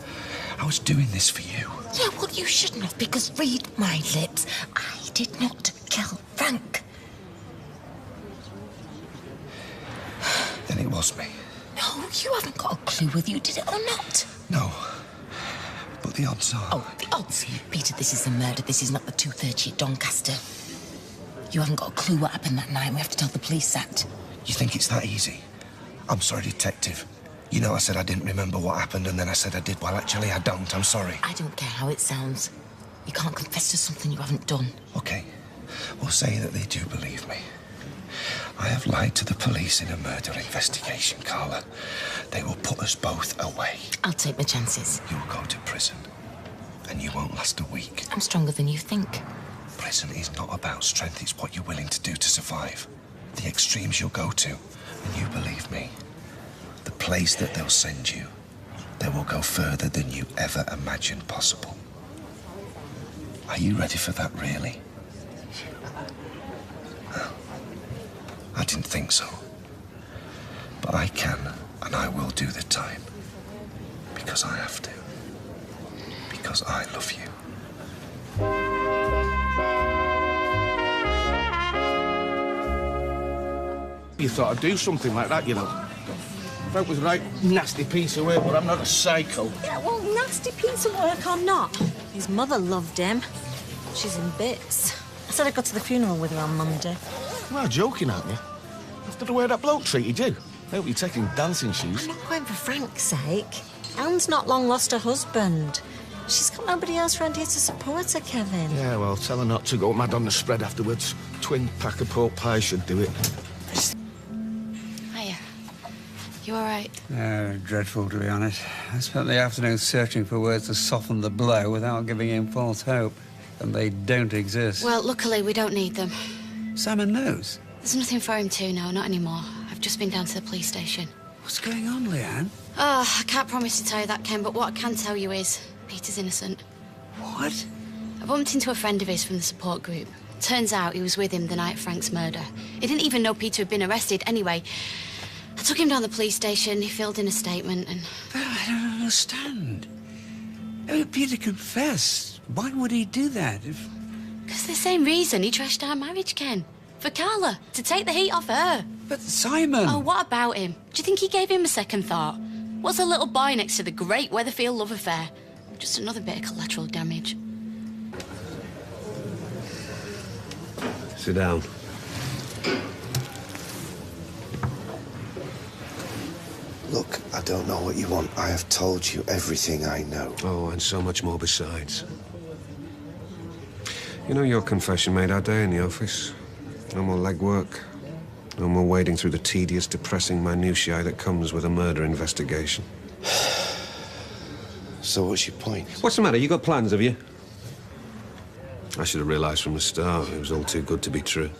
I was doing this for you. Yeah, well, you shouldn't have, because read my lips. I did not kill Frank. Then it was me. No, you haven't got a clue whether you did it or not. No. But the odds are... Oh, the odds? Peter, this is a murder. This is not the 2:30 at Doncaster. You haven't got a clue what happened that night. We have to tell the police that. You think it's that easy? I'm sorry, Detective. You know I said I didn't remember what happened, and then I said I did. Well, actually, I don't. I'm sorry. I don't care how it sounds. You can't confess to something you haven't done. OK. We'll say that they do believe me. I have lied to the police in a murder investigation, Carla. They will put us both away. I'll take my chances. You will go to prison, and you won't last a week. I'm stronger than you think. Prison is not about strength. It's what you're willing to do to survive. The extremes you'll go to. And you believe me, the place that they'll send you, they will go further than you ever imagined possible. Are you ready for that, really? Well, I didn't think so. But I can, and I will do the time. Because I have to. Because I love you. You thought I'd do something like that, you know. Frank was a right nasty piece of work, but I'm not a psycho. Yeah, well, nasty piece of work or not, his mother loved him. She's in bits. I said I'd go to the funeral with her on Monday. Well, joking, aren't you? After the way that bloke treated you. I hope you're taking dancing shoes. I'm not going for Frank's sake. Ellen's not long lost her husband. She's got nobody else around here to support her, Kevin. Yeah, well, tell her not to go mad on the spread afterwards. Twin pack of pork pie should do it. Hiya. You all right? Dreadful, to be honest. I spent the afternoon searching for words to soften the blow without giving him false hope. And they don't exist. Well, luckily, we don't need them. Simon knows. There's nothing for him to know, not anymore. I've just been down to the police station. What's going on, Leanne? Oh, I can't promise to tell you that, Ken, but what I can tell you is Peter's innocent. What? I bumped into a friend of his from the support group. Turns out he was with him the night of Frank's murder. He didn't even know Peter had been arrested. Anyway, I took him down the police station, he filled in a statement and... But I don't understand. I mean, Peter confessed. Why would he do that if... Because the same reason he trashed our marriage, Ken. For Carla, to take the heat off her. But Simon... Oh, what about him? Do you think he gave him a second thought? What's a little boy next to the great Weatherfield love affair? Just another bit of collateral damage. Sit down. Look, I don't know what you want. I have told you everything I know. Oh, and so much more besides. You know, your confession made our day in the office. No more legwork. No more wading through the tedious, depressing minutiae that comes with a murder investigation. So what's your point? What's the matter? You got plans, have you? I should have realised from the start it was all too good to be true.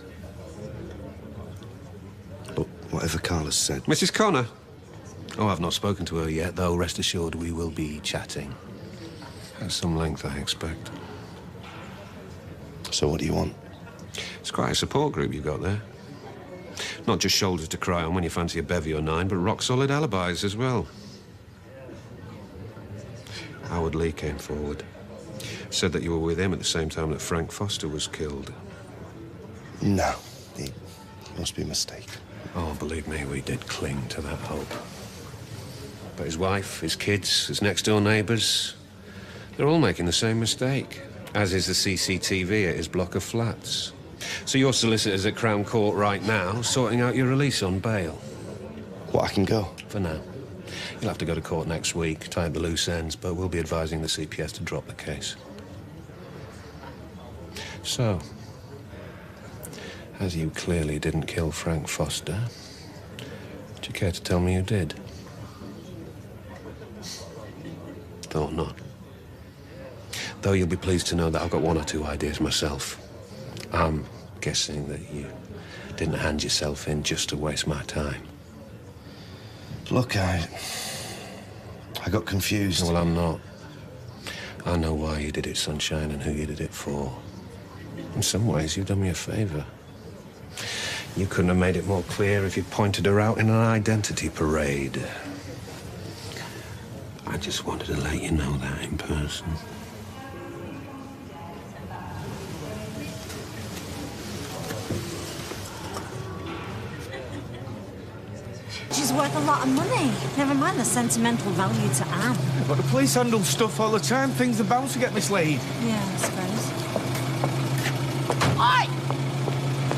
But whatever Carla said... Mrs. Connor? Oh, I've not spoken to her yet, though rest assured we will be chatting. At some length, I expect. So what do you want? It's quite a support group you've got there. Not just shoulders to cry on when you fancy a bevy or nine, but rock-solid alibis as well. Howard Lee came forward. Said that you were with him at the same time that Frank Foster was killed. No, he must be mistaken. Oh, believe me, we did cling to that hope. But his wife, his kids, his next-door neighbours, they're all making the same mistake, as is the CCTV at his block of flats. So your solicitor's at Crown Court right now, sorting out your release on bail. What, I can go? For now. You'll have to go to court next week, tie up the loose ends, but we'll be advising the CPS to drop the case. So, as you clearly didn't kill Frank Foster, do you care to tell me who did? Or not? Though you'll be pleased to know that I've got one or two ideas myself. I'm guessing that you didn't hand yourself in just to waste my time. Look, I got confused. Well, I'm not. I know why you did it, Sunshine, and who you did it for. In some ways, you've done me a favour. You couldn't have made it more clear if you'd pointed her out in an identity parade. I just wanted to let you know that in person. She's worth a lot of money. Never mind the sentimental value to Anne. But the police handle stuff all the time. Things are bound to get mislaid. Yeah, I suppose. Oi!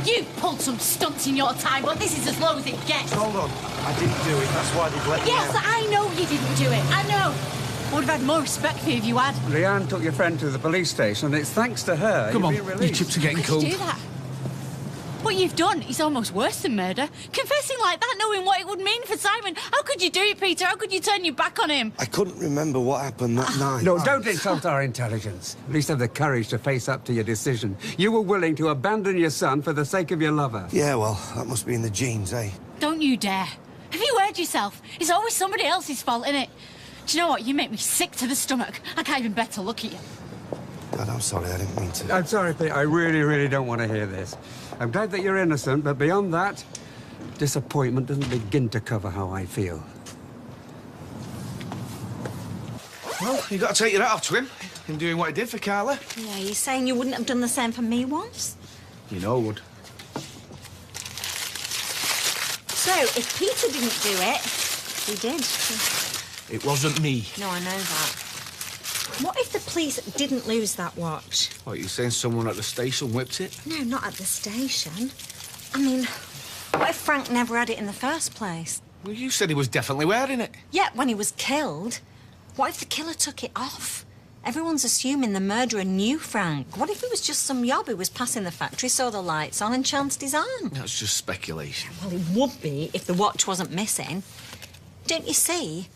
You pulled some stunts in your time, but this is as low as it gets. Hold on. I didn't do it. That's why they've let me Yes, out. I know you didn't do it. I know. I would have had more respect for you if you had. Leanne took your friend to the police station, and it's thanks to her Come on, you've been you released. chips are getting How cold. could you do that? What you've done is almost worse than murder. Confessing like that, knowing what it would mean for Simon. How could you do it, Peter? How could you turn your back on him? I couldn't remember what happened that night. No, don't insult our intelligence. At least have the courage to face up to your decision. You were willing to abandon your son for the sake of your lover. Yeah, well, that must be in the genes, eh? Don't you dare. Have you heard yourself? It's always somebody else's fault, innit? Do you know what? You make me sick to the stomach. I can't even bear to look at you. Dad, I'm sorry, I didn't mean to. I'm sorry, Pete. I really, really don't want to hear this. I'm glad that you're innocent, but beyond that, disappointment doesn't begin to cover how I feel. Well, you got to take your hat off to him. Him doing what he did for Carla. Yeah, you saying you wouldn't have done the same for me once? You know would. So, if Peter didn't do it, he did. It wasn't me. No, I know that. What if the police didn't lose that watch? What, you saying someone at the station whipped it? No, not at the station. I mean, what if Frank never had it in the first place? Well, you said he was definitely wearing it. Yeah, when he was killed. What if the killer took it off? Everyone's assuming the murderer knew Frank. What if it was just some yob who was passing the factory, saw the lights on and chanced his arm? That's just speculation. Well, it would be if the watch wasn't missing. Don't you see?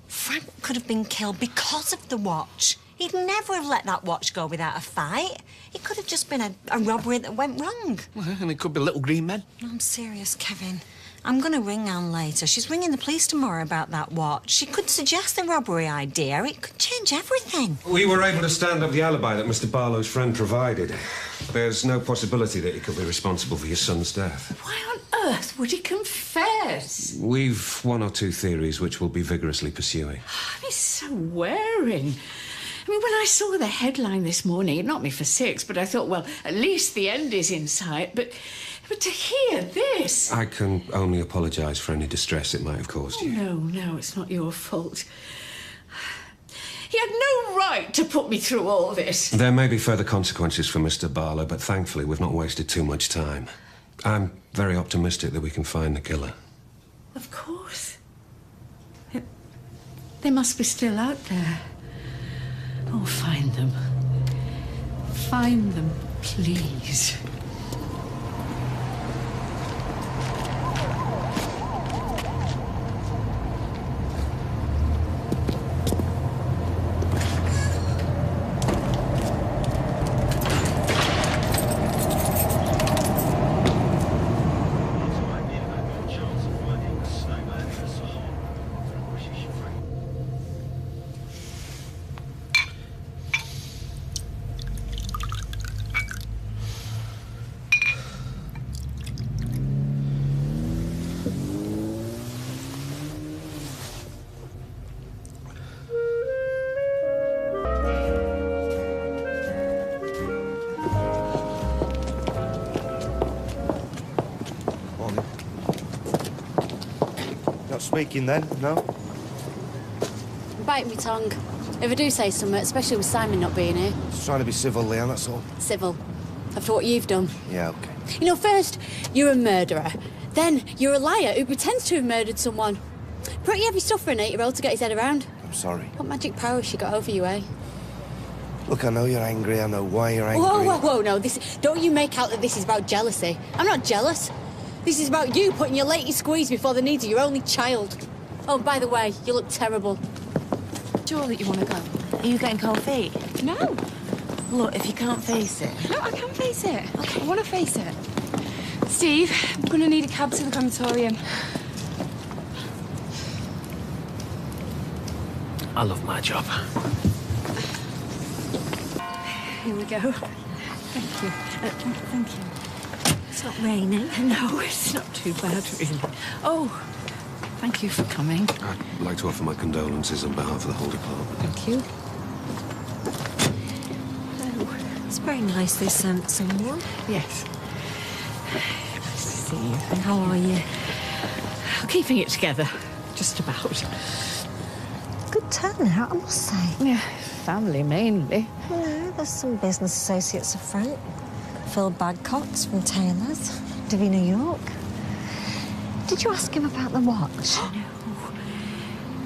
Frank could have been killed because of the watch. He'd never have let that watch go without a fight. It could have just been a robbery that went wrong. Well, and it could be little green men. No, I'm serious, Kevin. I'm going to ring Anne later. She's ringing the police tomorrow about that watch. She could suggest the robbery idea. It could change everything. We were able to stand up the alibi that Mr. Barlow's friend provided. There's no possibility that he could be responsible for your son's death. Why on earth would he confess? We've one or two theories which we'll be vigorously pursuing. He's so wearing. I mean, when I saw the headline this morning, it knocked me for six, but I thought, well, at least the end is in sight. But to hear this... I can only apologise for any distress it might have caused you. No, it's not your fault. He had no right to put me through all this. There may be further consequences for Mr. Barlow, but thankfully we've not wasted too much time. I'm very optimistic that we can find the killer. Of course. They must be still out there. Oh, find them. Find them, please. Speaking then, no? I'm biting my tongue. If I do say something, especially with Simon not being here. Just trying to be civil, Leanne, that's all. Civil. After what you've done. Yeah, OK. You know, first, you're a murderer. Then, you're a liar who pretends to have murdered someone. Pretty heavy stuff for an 8-year-old to get his head around. I'm sorry. What magic power has she got over you, eh? Look, I know you're angry. I know why you're angry. Whoa, no. Don't you make out that this is about jealousy. I'm not jealous. This is about you putting your latest squeeze before the needs of your only child. Oh, by the way, you look terrible. Sure that you want to go? Are you getting cold feet? No. Look, if you can't face it... No, I can face it. Okay, I want to face it. Steve, we're going to need a cab to the crematorium. I love my job. Here we go. Thank you. Thank you. It's not raining. No, it's not too bad, really. Oh, thank you for coming. I'd like to offer my condolences on behalf of the whole department. Thank you. Oh, it's very nice they sent someone. Yes. Nice to see you. How are you? Keeping it together, just about. Good turnout, I must say. Yeah, family mainly. No, there's some business associates of Frank. Phil Badcock's from Taylor's, Davina York. Did you ask him about the watch?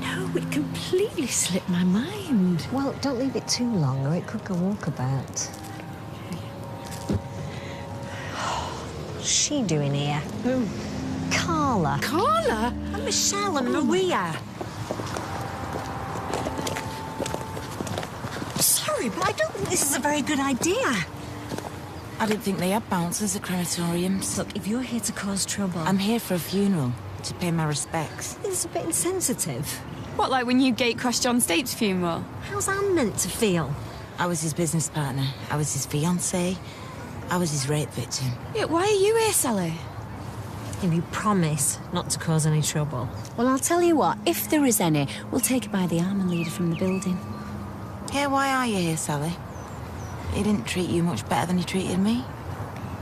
No, it completely slipped my mind. Well, don't leave it too long or it could go walkabout. What's she doing here? Who? Carla. Carla? And Michelle and Maria. Sorry, but I don't think this is a very good idea. I didn't think they had bouncers at crematoriums. Look, if you're here to cause trouble... I'm here for a funeral, to pay my respects. It's a bit insensitive. What, like when you gate-crashed John Stape's funeral? How's Anne meant to feel? I was his business partner. I was his fiancée. I was his rape victim. Yeah, why are you here, Sally? If you promise not to cause any trouble. Well, I'll tell you what, if there is any, we'll take her by the arm and lead her from the building. Yeah, why are you here, Sally? He didn't treat you much better than he treated me.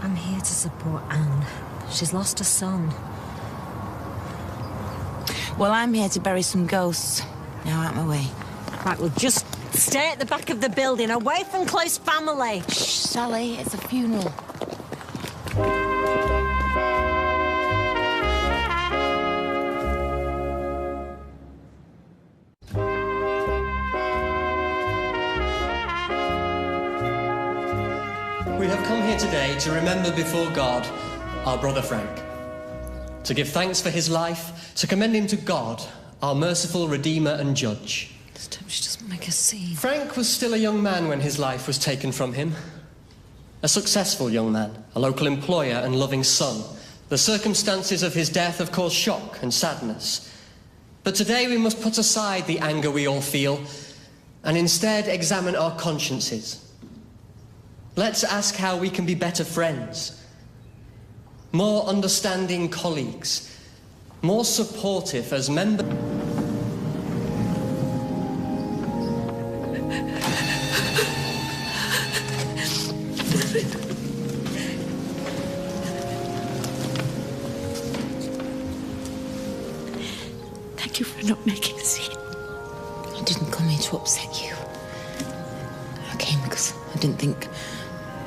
I'm here to support Anne. She's lost her son. Well, I'm here to bury some ghosts. Now out my way. Right, well, just stay at the back of the building, away from close family. Shh, Sally, it's a funeral. We have come here today to remember before God our brother Frank, to give thanks for his life, to commend him to God, our merciful Redeemer and Judge. This time she doesn't make a scene. Frank was still a young man when his life was taken from him. A successful young man, a local employer and loving son. The circumstances of his death have caused shock and sadness. But today we must put aside the anger we all feel and instead examine our consciences. Let's ask how we can be better friends, more understanding colleagues, more supportive as members. Thank you for not making a scene. I didn't come here to upset you. I came because I didn't think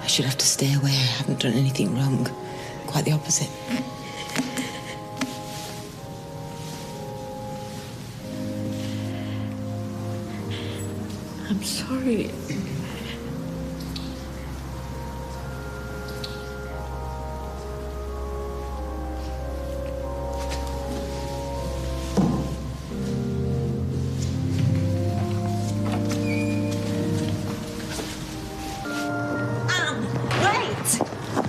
I should have to stay away. I haven't done anything wrong. Quite the opposite. I'm sorry.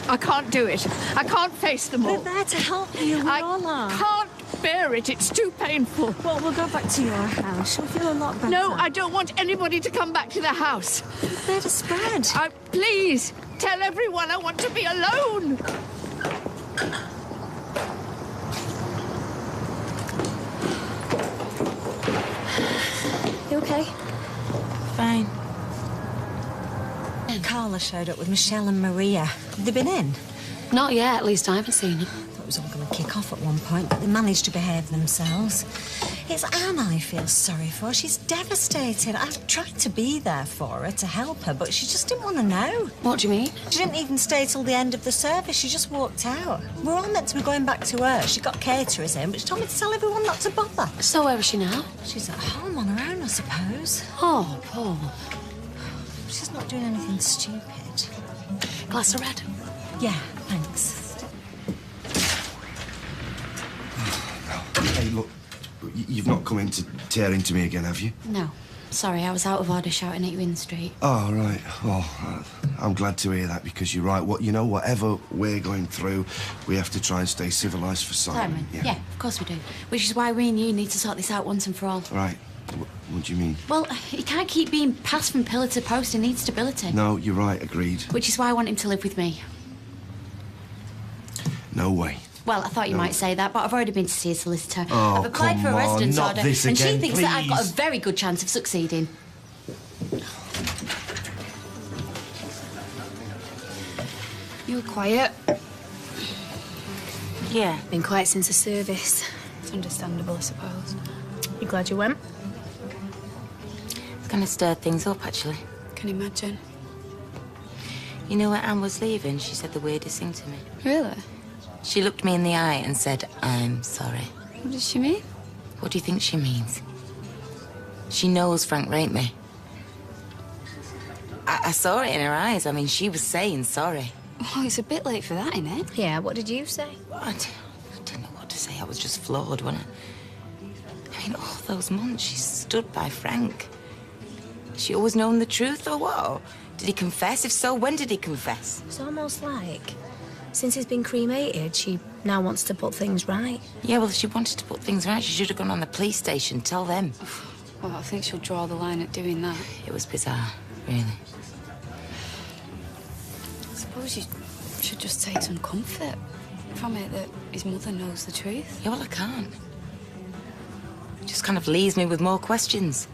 I can't do it. I can't face them all. They're there to help you. We all are. I can't bear it. It's too painful. Well, we'll go back to your house. You'll feel a lot better. No, I don't want anybody to come back to the house. They're to spread. Please, tell everyone I want to be alone. You okay? Fine. Carla showed up with Michelle and Maria. Have they been in? Not yet, at least I haven't seen them. I thought it was all going to kick off at one point, but they managed to behave themselves. It's Anne I feel sorry for. She's devastated. I've tried to be there for her, to help her, but she just didn't want to know. What do you mean? She didn't even stay till the end of the service. She just walked out. We're all meant to be going back to her. She got caterers in, but she told me to tell everyone not to bother. So where is she now? She's at home on her own, I suppose. Oh, poor. She's not doing anything stupid. Glass of red? Yeah, thanks. Hey, look, you've not come in to tear into me again, have you? No. Sorry, I was out of order shouting at you in the street. Oh, right. Oh, I'm glad to hear that because you're right. Whatever we're going through, we have to try and stay civilised for Simon. Yeah, of course we do. Which is why we and you need to sort this out once and for all. Right. What do you mean? Well, he can't keep being passed from pillar to post. He needs stability. No, you're right. Agreed. Which is why I want him to live with me. No way. Well, I thought you might say that, but I've already been to see a solicitor. Oh, I've applied for a come on, residence not order, this and she again, thinks that I've got a please. very good chance of succeeding. You were quiet. Yeah. Been quiet since the service. It's understandable, I suppose. You glad you went? It's kind of stirred things up, actually. Can imagine. You know, when Anne was leaving, she said the weirdest thing to me. Really? She looked me in the eye and said, "I'm sorry." What does she mean? What do you think she means? She knows Frank raped me. I saw it in her eyes. I mean, she was saying sorry. Oh, it's a bit late for that, innit? Yeah, what did you say? I didn't know what to say. I was just floored, wasn't I? I mean, all those months she stood by Frank. She always known the truth, or what? Did he confess? If so, when did he confess? It's almost like, since he's been cremated, she now wants to put things right. Yeah, well, if she wanted to put things right, she should have gone on the police station, tell them. Well, I think she'll draw the line at doing that. It was bizarre, really. I suppose you should just take some comfort from it that his mother knows the truth. Yeah, well, I can't. It just kind of leaves me with more questions.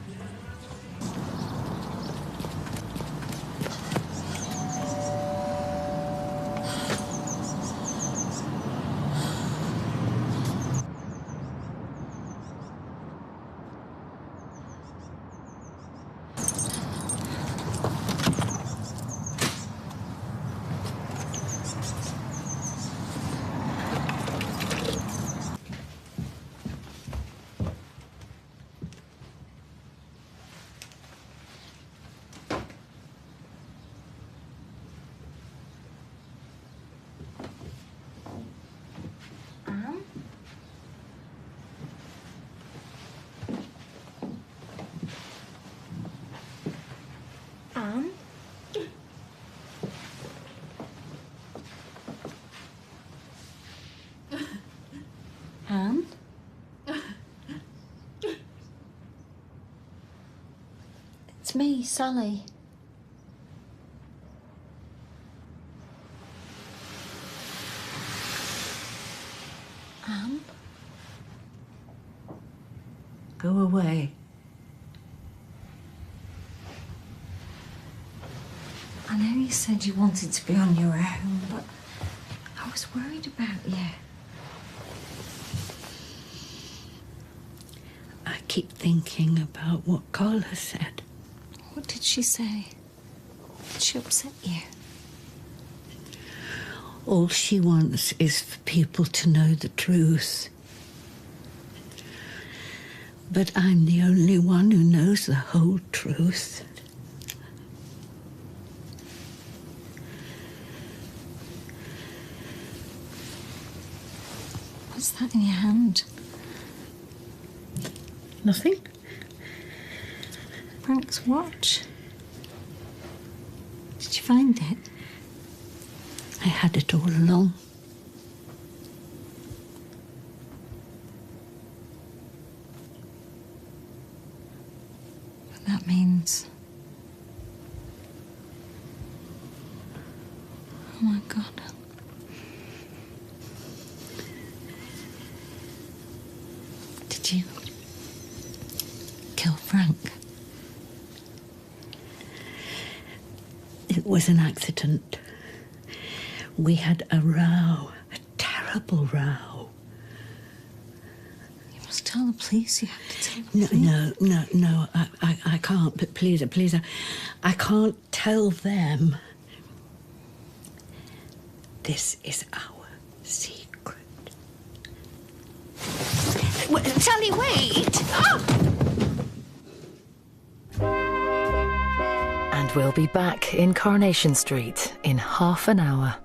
me, Sally. Anne? Go away. I know you said you wanted to be on your own, but I was worried about you. I keep thinking about what Carla said. What did she say? Did she upset you? All she wants is for people to know the truth. But I'm the only one who knows the whole truth. What's that in your hand? Nothing. Frank's watch. Did you find it? I had it all along. But that means... Oh my God. Did you kill Frank? It was an accident. We had a row, a terrible row. You must tell the police. You have to tell the police. No, I can't. But please, I can't tell them. This is our secret. Sally, wait! And we'll be back in Coronation Street in half an hour.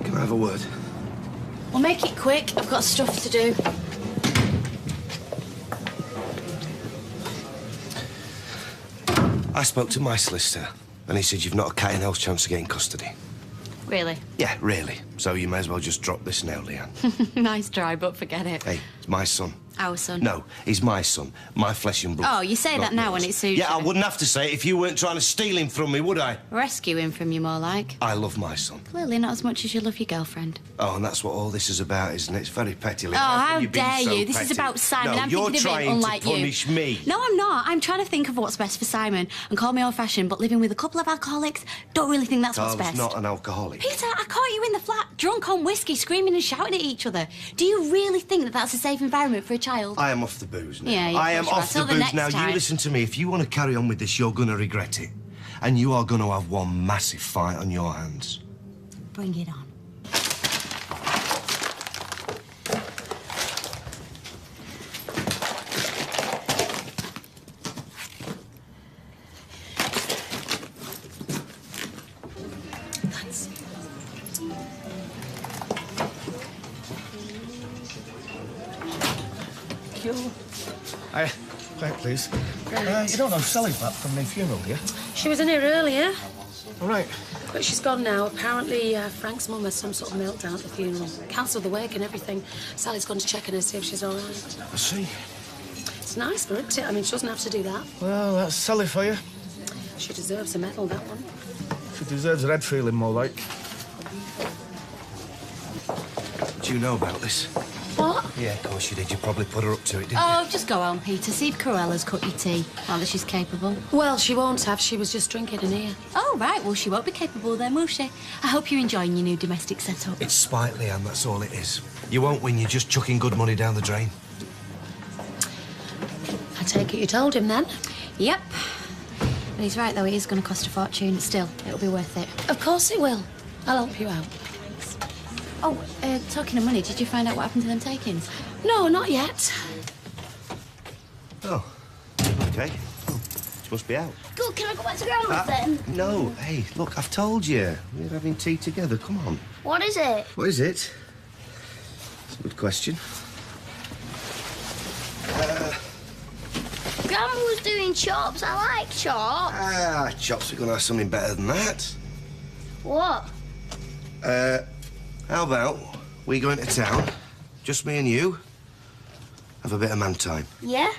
Can I have a word? We'll make it quick. I've got stuff to do. I spoke to my solicitor, and he said you've not a cat in hell's chance of getting custody. Really? Yeah, really. So you may as well just drop this now, Leanne. Nice try, but forget it. Hey, it's my son. Our son. No, he's my son. My flesh and blood. Oh, you say not that now yours. when it suits Yeah, I you. wouldn't have to say it if you weren't trying to steal him from me, would I? Rescue him from you, more like. I love my son. Clearly not as much as you love your girlfriend. Oh, and that's what all this is about, isn't it? It's very petty, Leanne. Oh, how you being dare so you? This is petty? about Simon. No, I'm you're thinking of it trying unlike to punish you. me. No, I'm not. I'm trying to think of what's best for Simon and call me old-fashioned, but living with a couple of alcoholics, don't really think that's Carla's what's best. not an alcoholic. Peter, I caught you in the flat, drunk on whiskey, screaming and shouting at each other. Do you really think that that's a safe environment for a child? I am off the booze now. Yeah, I am of course off you are. the Till the booze now. next You time. listen to me. If you want to carry on with this, you're going to regret it. And you are going to have one massive fight on your hands. Bring it on. Thanks. Thank you. Quiet, please. You don't know Sally's back from the funeral, do you? She was in here earlier, All right. but she's gone now. Apparently, Frank's mum has some sort of meltdown at the funeral. Cancelled the wake and everything. Sally's gone to check on her, see if she's all right. I see. It's It's nice for her, isn't it? I mean, she doesn't have to do that. Well, that's Sally for you. She deserves a medal, that one. She deserves her head feeling more like. Do you know about this? What? Yeah, of course you did. You probably put her up to it, didn't Oh, just go on, Peter. See if Cruella's cut your tea, now that she's capable. Well, she won't have. She was just drinking in here. Oh, right. Well, she won't be capable then, will she? I hope you're enjoying your new domestic setup. you? It's spite, Leanne, that's all it is. You won't win, you're just chucking good money down the drain. I take it you told him then? Yep. But he's right, though. It is going to cost a fortune. Still, it'll be worth it. Of course it will. I'll help you out. Oh, talking of money, did you find out what happened to them takings? No, not yet. Oh, OK. Oh, she must be out. Good, can I go back to Grandma's then? No, hey, look, I've told you. We're having tea together, come on. What is it? What is it? That's a good question. Grandma was doing chops. I like chops. Chops, we're going to have something better than that. What? How about we go into town, just me and you, have a bit of man time? Yeah?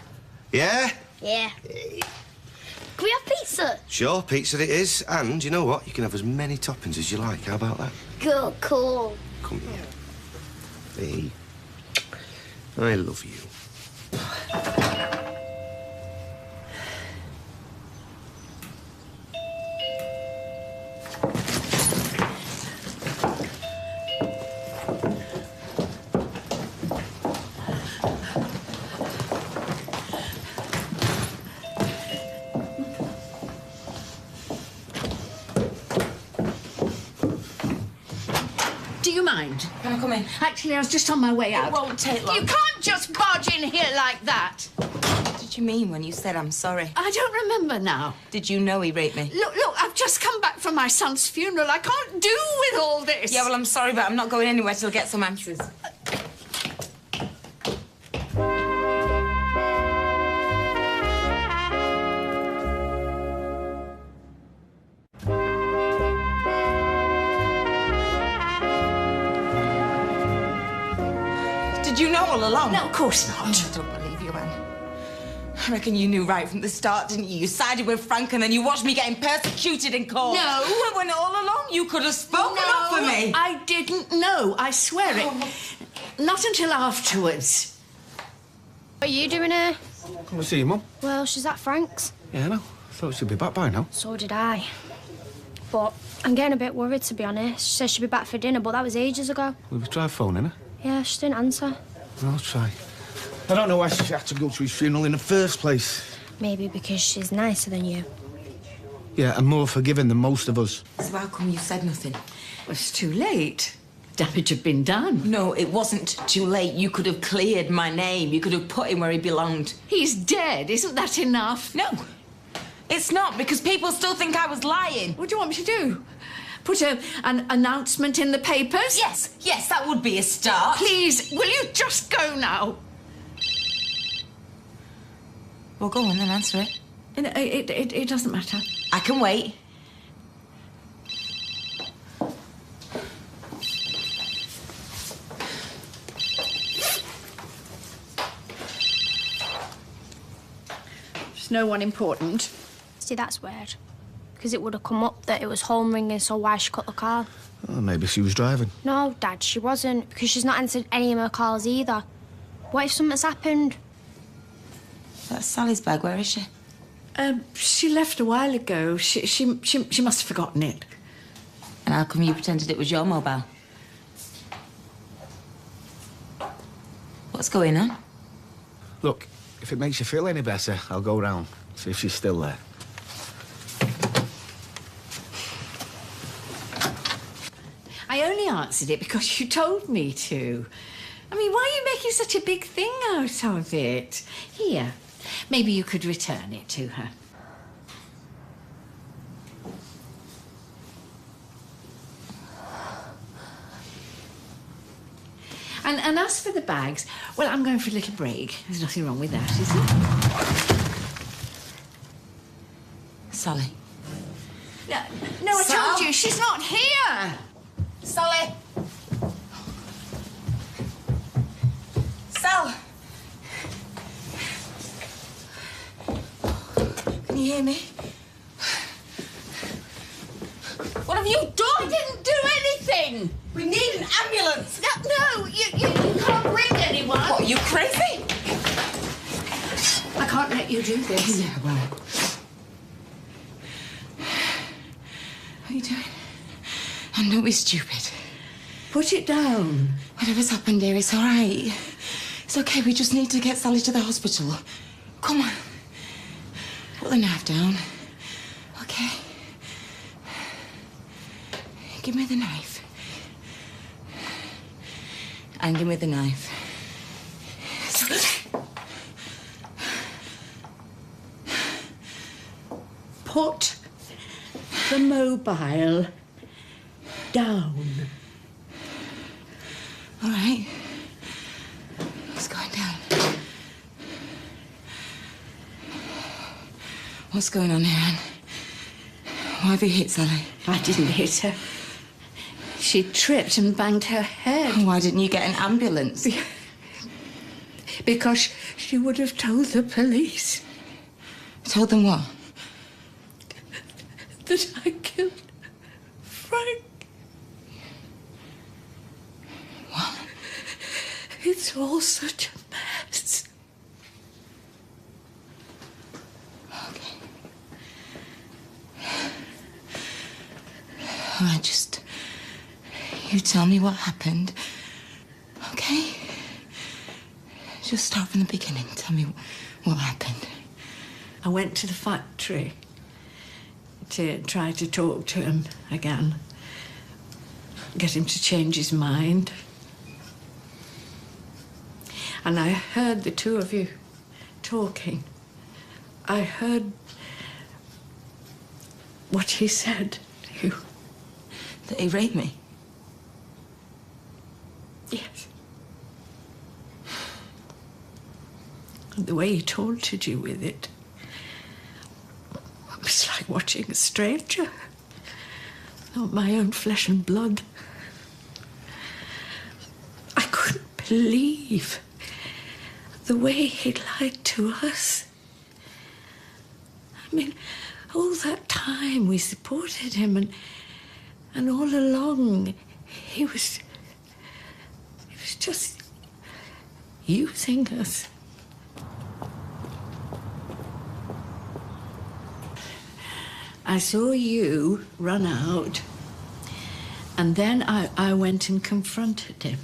Yeah? Yeah. Can we have pizza? Sure, pizza it is. And you know what? You can have as many toppings as you like. How about that? Good, cool. Come here. Hey. I love you. Do you mind? Can I come in? Actually, I was just on my way out. It won't take long. You can't just barge in here like that. What did you mean when you said I'm sorry? I don't remember now. Did you know he raped me? Look, I've just come back from my son's funeral. I can't do with all this. Yeah, well, I'm sorry, but I'm not going anywhere till I get some answers. Did you know all along? No, of course not. I don't believe you, Anne. I reckon you knew right from the start, didn't you? You sided with Frank and then you watched me getting persecuted in court. No. When all along you could have spoken up for me. I didn't know. I swear it. Not until afterwards. What are you doing here? Come and see your mum. Well, she's at Frank's. Yeah, I know. Thought she'd be back by now. So did I. But I'm getting a bit worried, to be honest. She said she'd be back for dinner, but that was ages ago. We've tried phoning her. Yeah, she didn't answer. I'll try. I don't know why she had to go to his funeral in the first place. Maybe because she's nicer than you. Yeah, and more forgiving than most of us. So how come you said nothing? Well, it's too late. Damage had been done. No, it wasn't too late. You could have cleared my name. You could have put him where he belonged. He's dead. Isn't that enough? No, it's not, because people still think I was lying. What do you want me to do? Put an announcement in the papers? Yes, that would be a start. Please, will you just go now? Well, go on then, answer it. It doesn't matter. I can wait. There's no one important. See, that's weird. Because it would have come up that it was home ringing, so why she cut the call? Oh, maybe she was driving. No, Dad, she wasn't, because she's not answered any of my calls either. What if something's happened? That's Sally's bag. Where is she? She left a while ago. She must have forgotten it. And how come you pretended it was your mobile? What's going on? Look, if it makes you feel any better, I'll go round, see if she's still there. I only answered it because you told me to. I mean, why are you making such a big thing out of it? Here, maybe you could return it to her. And as for the bags, well, I'm going for a little break. There's nothing wrong with that, is there? Sally. No, I Sal? told you, she's not here. Sally. Sal. Can you hear me? What have you done? I didn't do anything. We need an ambulance. No, you can't bring anyone. What, are you crazy? I can't let you do this. Yeah, well. What are you doing? And don't be stupid. Put it down. Whatever's happened, dear, it's all right. It's okay, we just need to get Sally to the hospital. Come on. Put the knife down. Okay. Give me the knife. And give me the knife. Put the mobile down. All right. It's going down. What's going on here, Anne? Why have you hit Sally? I didn't hit her. She tripped and banged her head. Why didn't you get an ambulance? Because she would have told the police. Told them what? That I killed Frank. What? It's all such a mess. Okay. All right, just... You tell me what happened, okay? Just start from the beginning. Tell me what happened. I went to the factory to try to talk to him again. Get him to change his mind. And I heard the two of you talking. I heard what he said to you. That he raped me? Yes. And the way he taunted you with it was like watching a stranger. Not my own flesh and blood. I couldn't believe the way he lied to us. I mean, all that time we supported him and all along he was just using us. I saw you run out, and then I went and confronted him.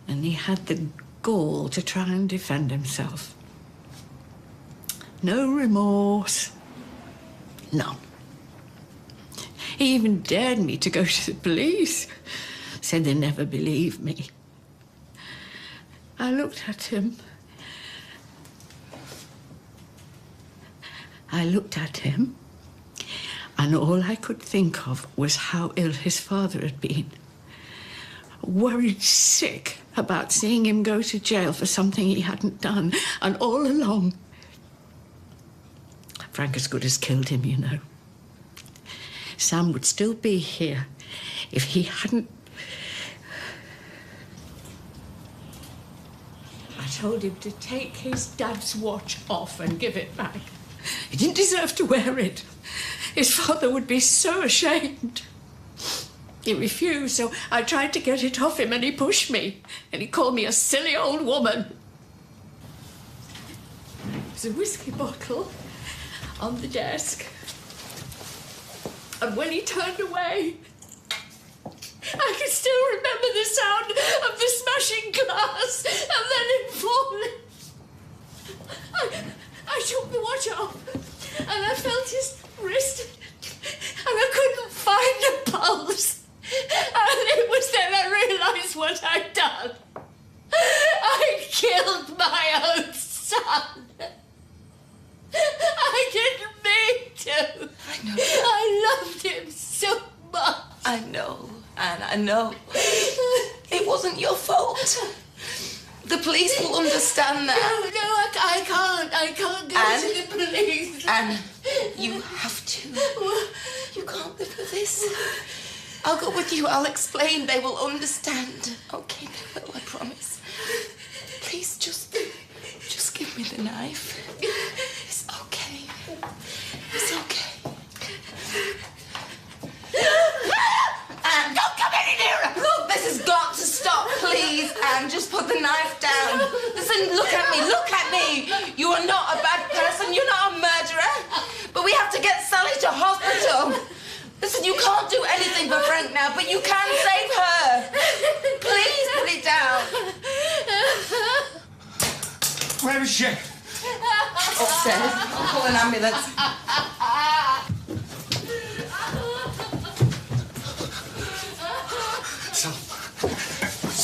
And he had the gall to try and defend himself. No remorse. None. He even dared me to go to the police. Said they'd never believe me. I looked at him. And all I could think of was how ill his father had been. Worried sick about seeing him go to jail for something he hadn't done. And all along, Frank as good as killed him, you know. Sam would still be here if he hadn't... I told him to take his dad's watch off and give it back. He didn't deserve to wear it. His father would be so ashamed. He refused, so I tried to get it off him and he pushed me. And he called me a silly old woman. There's a whiskey bottle on the desk. And when he turned away, I can still remember the sound of the smashing glass and then him falling. I took the watch off and I felt his wrist and I couldn't find a pulse. And it was then I realised what I'd done. I killed my own son. I didn't mean to. I know. I loved him so much. I know, Anne, I know. It wasn't your fault. The police will understand that. No, I can't go Anne, to the police. Anne, you have to. You can't live with this. I'll go with you. I'll explain. They will understand. Okay, they will, I promise. the knife. It's okay. It's okay. Anne, don't come any nearer! Look, this has got to stop, please, Anne. Just put the knife down. Listen, look at me, look at me. You are not a bad person, you're not a murderer. But we have to get Sally to hospital. Listen, you can't do anything for Frank now, but you can save her. Please put it down. Where is she? Upstairs. I'll call an ambulance.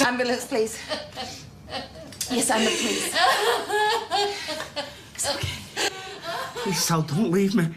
Ambulance, please. Yes, ambulance, please. It's okay. Please, Sal, don't leave me.